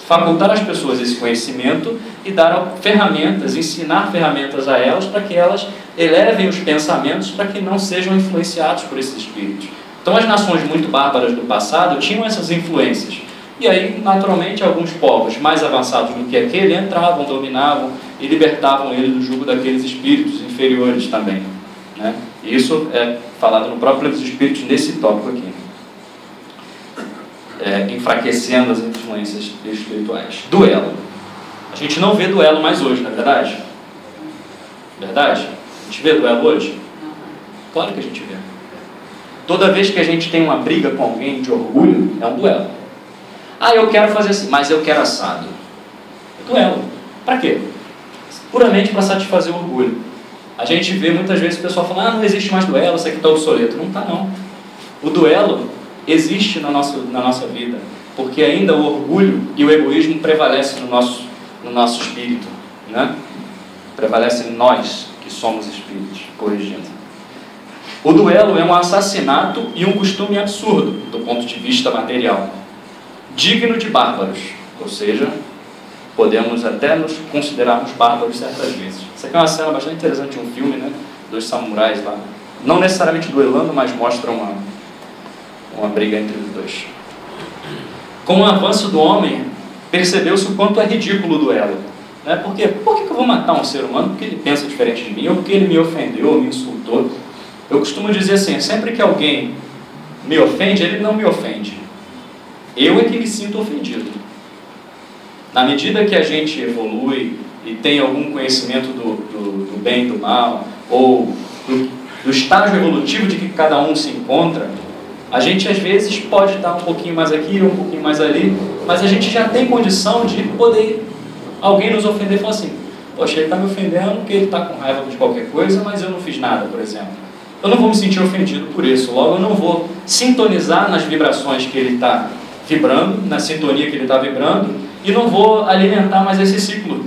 facultar às pessoas esse conhecimento e dar ferramentas, ensinar ferramentas a elas para que elas elevem os pensamentos para que não sejam influenciados por esses espíritos. Então as nações muito bárbaras do passado tinham essas influências. E aí, naturalmente, alguns povos mais avançados do que aquele entravam, dominavam e libertavam ele do jugo daqueles espíritos inferiores também. Né? E isso é falado no próprio Livro dos Espíritos nesse tópico aqui. Enfraquecendo as influências espirituais. Duelo. A gente não vê duelo mais hoje, não é verdade? Verdade? A gente vê duelo hoje? Claro que a gente vê. Toda vez que a gente tem uma briga com alguém de orgulho, é um duelo. Ah, eu quero fazer assim, mas eu quero assado. Duelo. Para quê? Puramente para satisfazer o orgulho. A gente vê muitas vezes o pessoal falando, não existe mais duelo, isso aqui está obsoleto. Não está, não. O duelo existe na nossa vida, porque ainda o orgulho e o egoísmo prevalecem no nosso espírito, né? Prevalecem em nós, que somos espíritos, corrigindo. O duelo é um assassinato e um costume absurdo, do ponto de vista material, digno de bárbaros, ou seja, podemos até nos considerarmos bárbaros certas vezes. Isso aqui é uma cena bastante interessante de um filme, né? Dos samurais lá, não necessariamente duelando, mas mostra uma briga entre os dois. Com o avanço do homem, percebeu-se o quanto é ridículo o duelo. Né? Por que eu vou matar um ser humano porque ele pensa diferente de mim, ou porque ele me ofendeu, ou me insultou? Eu costumo dizer assim, sempre que alguém me ofende, ele não me ofende. Eu é que me sinto ofendido. Na medida que a gente evolui e tem algum conhecimento do bem e do mal, ou do estágio evolutivo de que cada um se encontra, a gente às vezes pode estar um pouquinho mais aqui, um pouquinho mais ali, mas a gente já tem condição de poder alguém nos ofender e falar assim, poxa, ele está me ofendendo porque ele está com raiva de qualquer coisa, mas eu não fiz nada, por exemplo. Eu não vou me sentir ofendido por isso, logo eu não vou sintonizar nas vibrações que ele está vibrando, na sintonia que ele está vibrando, e não vou alimentar mais esse ciclo.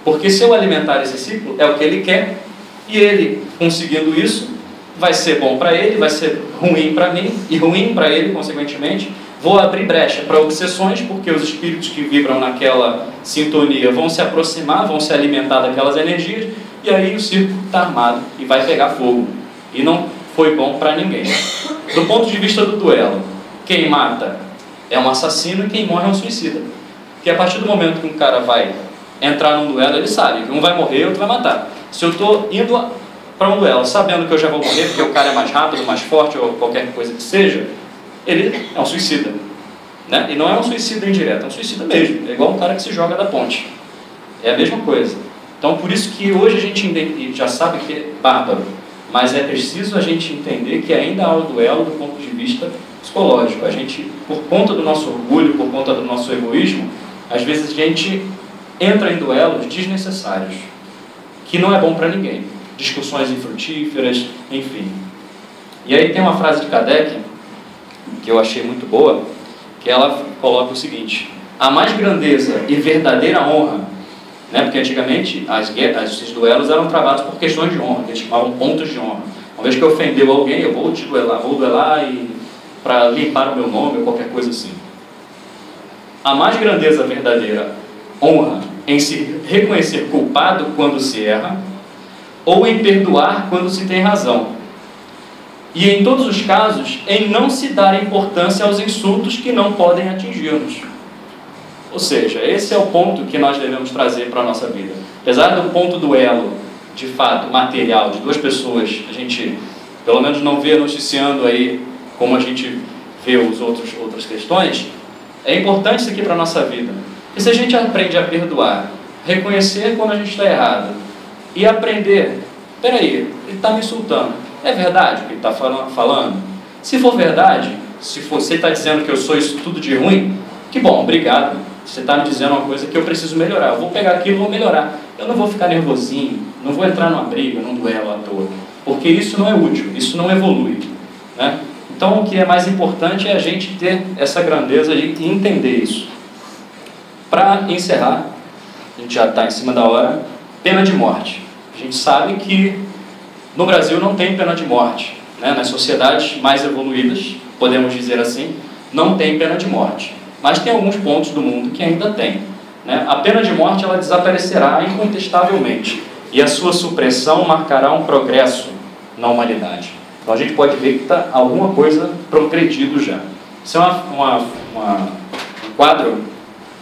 Porque se eu alimentar esse ciclo, é o que ele quer, e ele, conseguindo isso, vai ser bom para ele, vai ser ruim para mim, e ruim para ele, consequentemente. Vou abrir brecha para obsessões, porque os espíritos que vibram naquela sintonia vão se aproximar, vão se alimentar daquelas energias, e aí o circo está armado e vai pegar fogo. E não foi bom para ninguém. Do ponto de vista do duelo, quem mata é um assassino e quem morre é um suicida. Porque a partir do momento que um cara vai entrar num duelo, ele sabe que um vai morrer e outro vai matar. Se eu estou indo para um duelo sabendo que eu já vou morrer porque o cara é mais rápido, mais forte ou qualquer coisa que seja, ele é um suicida, né? E não é um suicida indireto, é um suicida mesmo. É igual um cara que se joga da ponte. É a mesma coisa. Então, por isso que hoje a gente já sabe que é bárbaro, mas é preciso a gente entender que ainda há o duelo do ponto de vista psicológico. A gente, por conta do nosso orgulho, por conta do nosso egoísmo, às vezes a gente entra em duelos desnecessários, que não é bom para ninguém. Discussões infrutíferas, enfim. E aí tem uma frase de Kardec, que eu achei muito boa, que ela coloca o seguinte: a mais grandeza e verdadeira honra, né, porque antigamente esses duelos eram travados por questões de honra, que eles chamavam pontos de honra. Uma vez que ofendeu alguém, eu vou duelar para limpar o meu nome ou qualquer coisa assim. A mais grandeza verdadeira honra em se reconhecer culpado quando se erra, ou em perdoar quando se tem razão. E em todos os casos, em não se dar importância aos insultos que não podem atingir-nos. Ou seja, esse é o ponto que nós devemos trazer para a nossa vida. Apesar do ponto duelo, de fato, material, de duas pessoas, a gente, pelo menos, não vê noticiando aí como a gente vê outras questões, é importante isso aqui para a nossa vida. E se a gente aprende a perdoar, reconhecer quando a gente está errado, e aprender, peraí, ele está me insultando, é verdade o que ele está falando? Se for verdade, se você está dizendo que eu sou isso tudo de ruim, que bom, obrigado. Você está me dizendo uma coisa que eu preciso melhorar. Eu vou pegar aquilo e vou melhorar. Eu não vou ficar nervosinho, não vou entrar numa briga, num duelo à toa. Porque isso não é útil, isso não evolui, né? Então o que é mais importante é a gente ter essa grandeza e entender isso. Para encerrar, a gente já está em cima da hora, pena de morte. A gente sabe que no Brasil não tem pena de morte, né? Nas sociedades mais evoluídas, podemos dizer assim, não tem pena de morte. Mas tem alguns pontos do mundo que ainda tem, né? A pena de morte ela desaparecerá incontestavelmente e a sua supressão marcará um progresso na humanidade. Então a gente pode ver que está alguma coisa progredido já. Isso é um quadro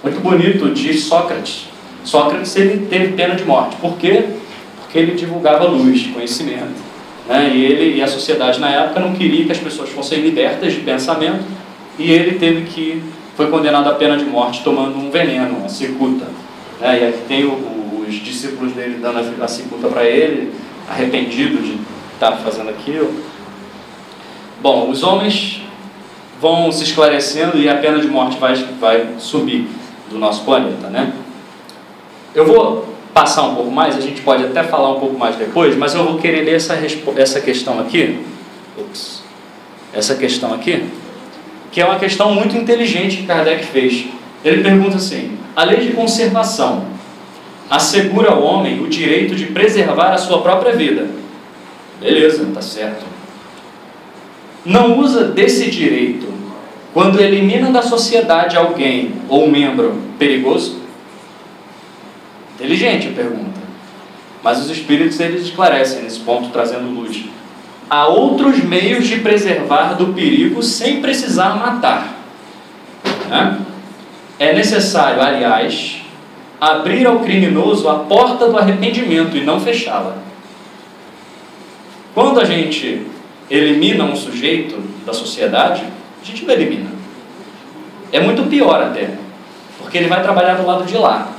muito bonito de Sócrates. Sócrates ele teve pena de morte. Por quê? Porque ele divulgava luz, conhecimento, né? E a sociedade na época não queria que as pessoas fossem libertas de pensamento e ele foi condenado à pena de morte tomando um veneno, a cicuta, né? E aqui tem os discípulos dele dando a cicuta para ele, arrependido de estar fazendo aquilo. Bom, os homens vão se esclarecendo e a pena de morte vai subir do nosso planeta, né? Eu vou passar um pouco mais, a gente pode até falar um pouco mais depois, mas eu vou querer ler essa questão aqui. Essa questão aqui, que é uma questão muito inteligente que Kardec fez. Ele pergunta assim: a lei de conservação assegura ao homem o direito de preservar a sua própria vida. Beleza, tá certo. Não usa desse direito quando elimina da sociedade alguém ou um membro perigoso? Inteligente a pergunta. Mas os espíritos, eles esclarecem nesse ponto, trazendo luz. Há outros meios de preservar do perigo sem precisar matar, né? É necessário, aliás, abrir ao criminoso a porta do arrependimento e não fechá-la. Quando a gente elimina um sujeito da sociedade, a gente não elimina. É muito pior até, porque ele vai trabalhar do lado de lá.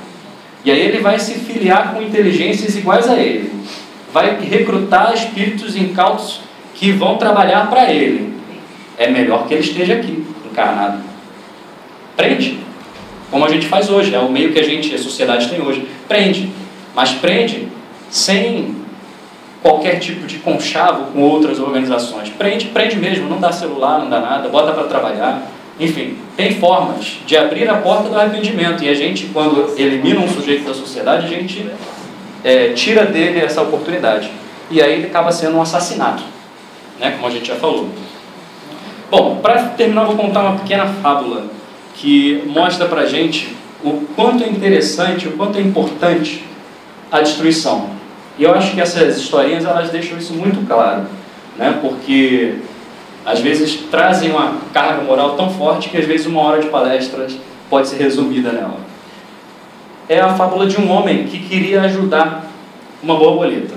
E aí ele vai se filiar com inteligências iguais a ele. Vai recrutar espíritos incautos que vão trabalhar para ele. É melhor que ele esteja aqui, encarnado. Prende, como a gente faz hoje, é o meio que a sociedade tem hoje. Prende, mas prende sem qualquer tipo de conchavo com outras organizações. Prende mesmo, não dá celular, não dá nada, bota para trabalhar. Enfim, tem formas de abrir a porta do arrependimento. E a gente, quando elimina um sujeito da sociedade, a gente tira dele essa oportunidade. E aí ele acaba sendo um assassinato, né? Como a gente já falou. Bom, para terminar, eu vou contar uma pequena fábula que mostra para a gente o quanto é interessante, o quanto é importante a destruição. E eu acho que essas historinhas, elas deixam isso muito claro, né? Porque às vezes trazem uma carga moral tão forte que às vezes uma hora de palestras pode ser resumida nela. É a fábula de um homem que queria ajudar uma borboleta.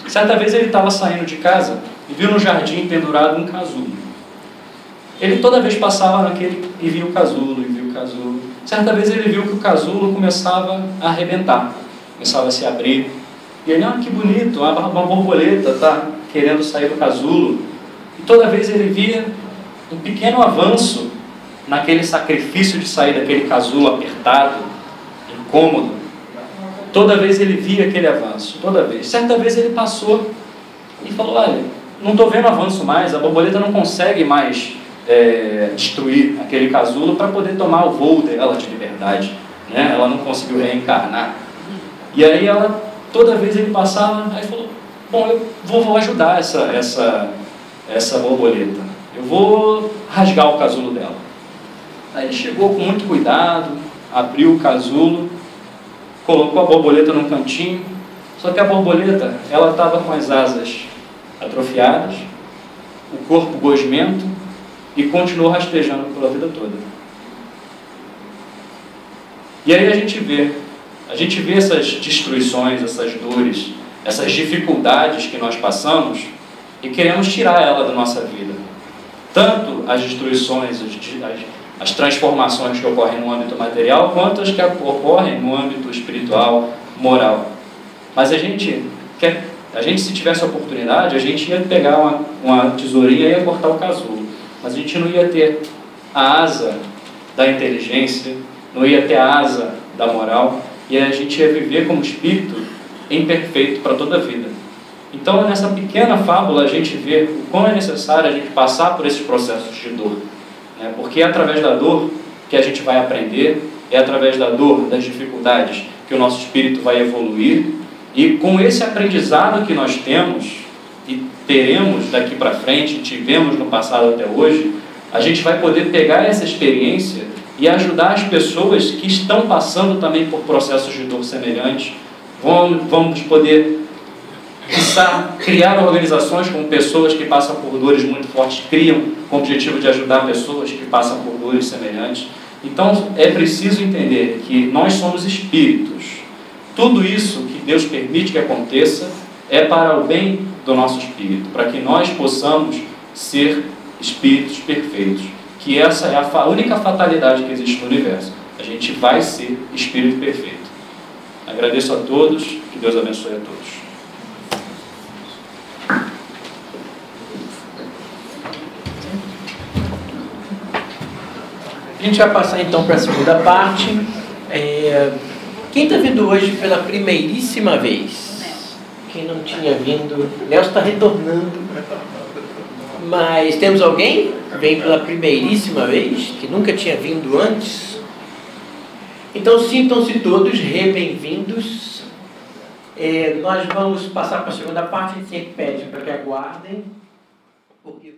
Certa vez ele estava saindo de casa e viu no jardim pendurado um casulo. Ele toda vez passava naquele e via o casulo, e via o casulo. Certa vez ele viu que o casulo começava a arrebentar, começava a se abrir. E ele, que bonito, uma borboleta está querendo sair do casulo. E toda vez ele via um pequeno avanço naquele sacrifício de sair daquele casulo apertado, incômodo. Toda vez ele via aquele avanço, toda vez. Certa vez ele passou e falou: olha, não estou vendo avanço mais, a borboleta não consegue mais destruir aquele casulo para poder tomar o voo dela de liberdade, né? Ela não conseguiu reencarnar. E aí toda vez ele passava, aí falou: bom, eu vou ajudar essa borboleta, eu vou rasgar o casulo dela. Aí ele chegou com muito cuidado, abriu o casulo, colocou a borboleta num cantinho. Só que a borboleta, ela estava com as asas atrofiadas, o corpo gosmento, e continuou rastejando pela vida toda. E aí a gente vê essas destruições, essas dores, essas dificuldades que nós passamos e queremos tirar ela da nossa vida. Tanto as destruições, as transformações que ocorrem no âmbito material, quanto as que ocorrem no âmbito espiritual, moral. Mas a gente, se tivesse a oportunidade, a gente ia pegar uma tesourinha e ia cortar o casulo. Mas a gente não ia ter a asa da inteligência, não ia ter a asa da moral, e a gente ia viver como espírito imperfeito para toda a vida. Então, nessa pequena fábula, a gente vê o quão é necessário a gente passar por esses processos de dor, né? Porque é através da dor que a gente vai aprender, é através da dor, das dificuldades, que o nosso espírito vai evoluir, e com esse aprendizado que nós temos e teremos daqui para frente, tivemos no passado até hoje, a gente vai poder pegar essa experiência e ajudar as pessoas que estão passando também por processos de dor semelhantes. Vamos poder criar organizações com pessoas que passam por dores muito fortes, criam com o objetivo de ajudar pessoas que passam por dores semelhantes. Então é preciso entender que nós somos espíritos. Tudo isso que Deus permite que aconteça é para o bem do nosso espírito, para que nós possamos ser espíritos perfeitos. Que essa é a única fatalidade que existe no universo. A gente vai ser espírito perfeito. Agradeço a todos, que Deus abençoe a todos. gente vai passar então para a segunda parte. Quem está vindo hoje pela primeiríssima vez? Quem não tinha vindo? Nelson está retornando. Mas temos alguém que vem pela primeiríssima vez, que nunca tinha vindo antes? Então sintam-se todos bem-vindos. Nós vamos passar para a segunda parte, a gente sempre pede para que aguardem, porque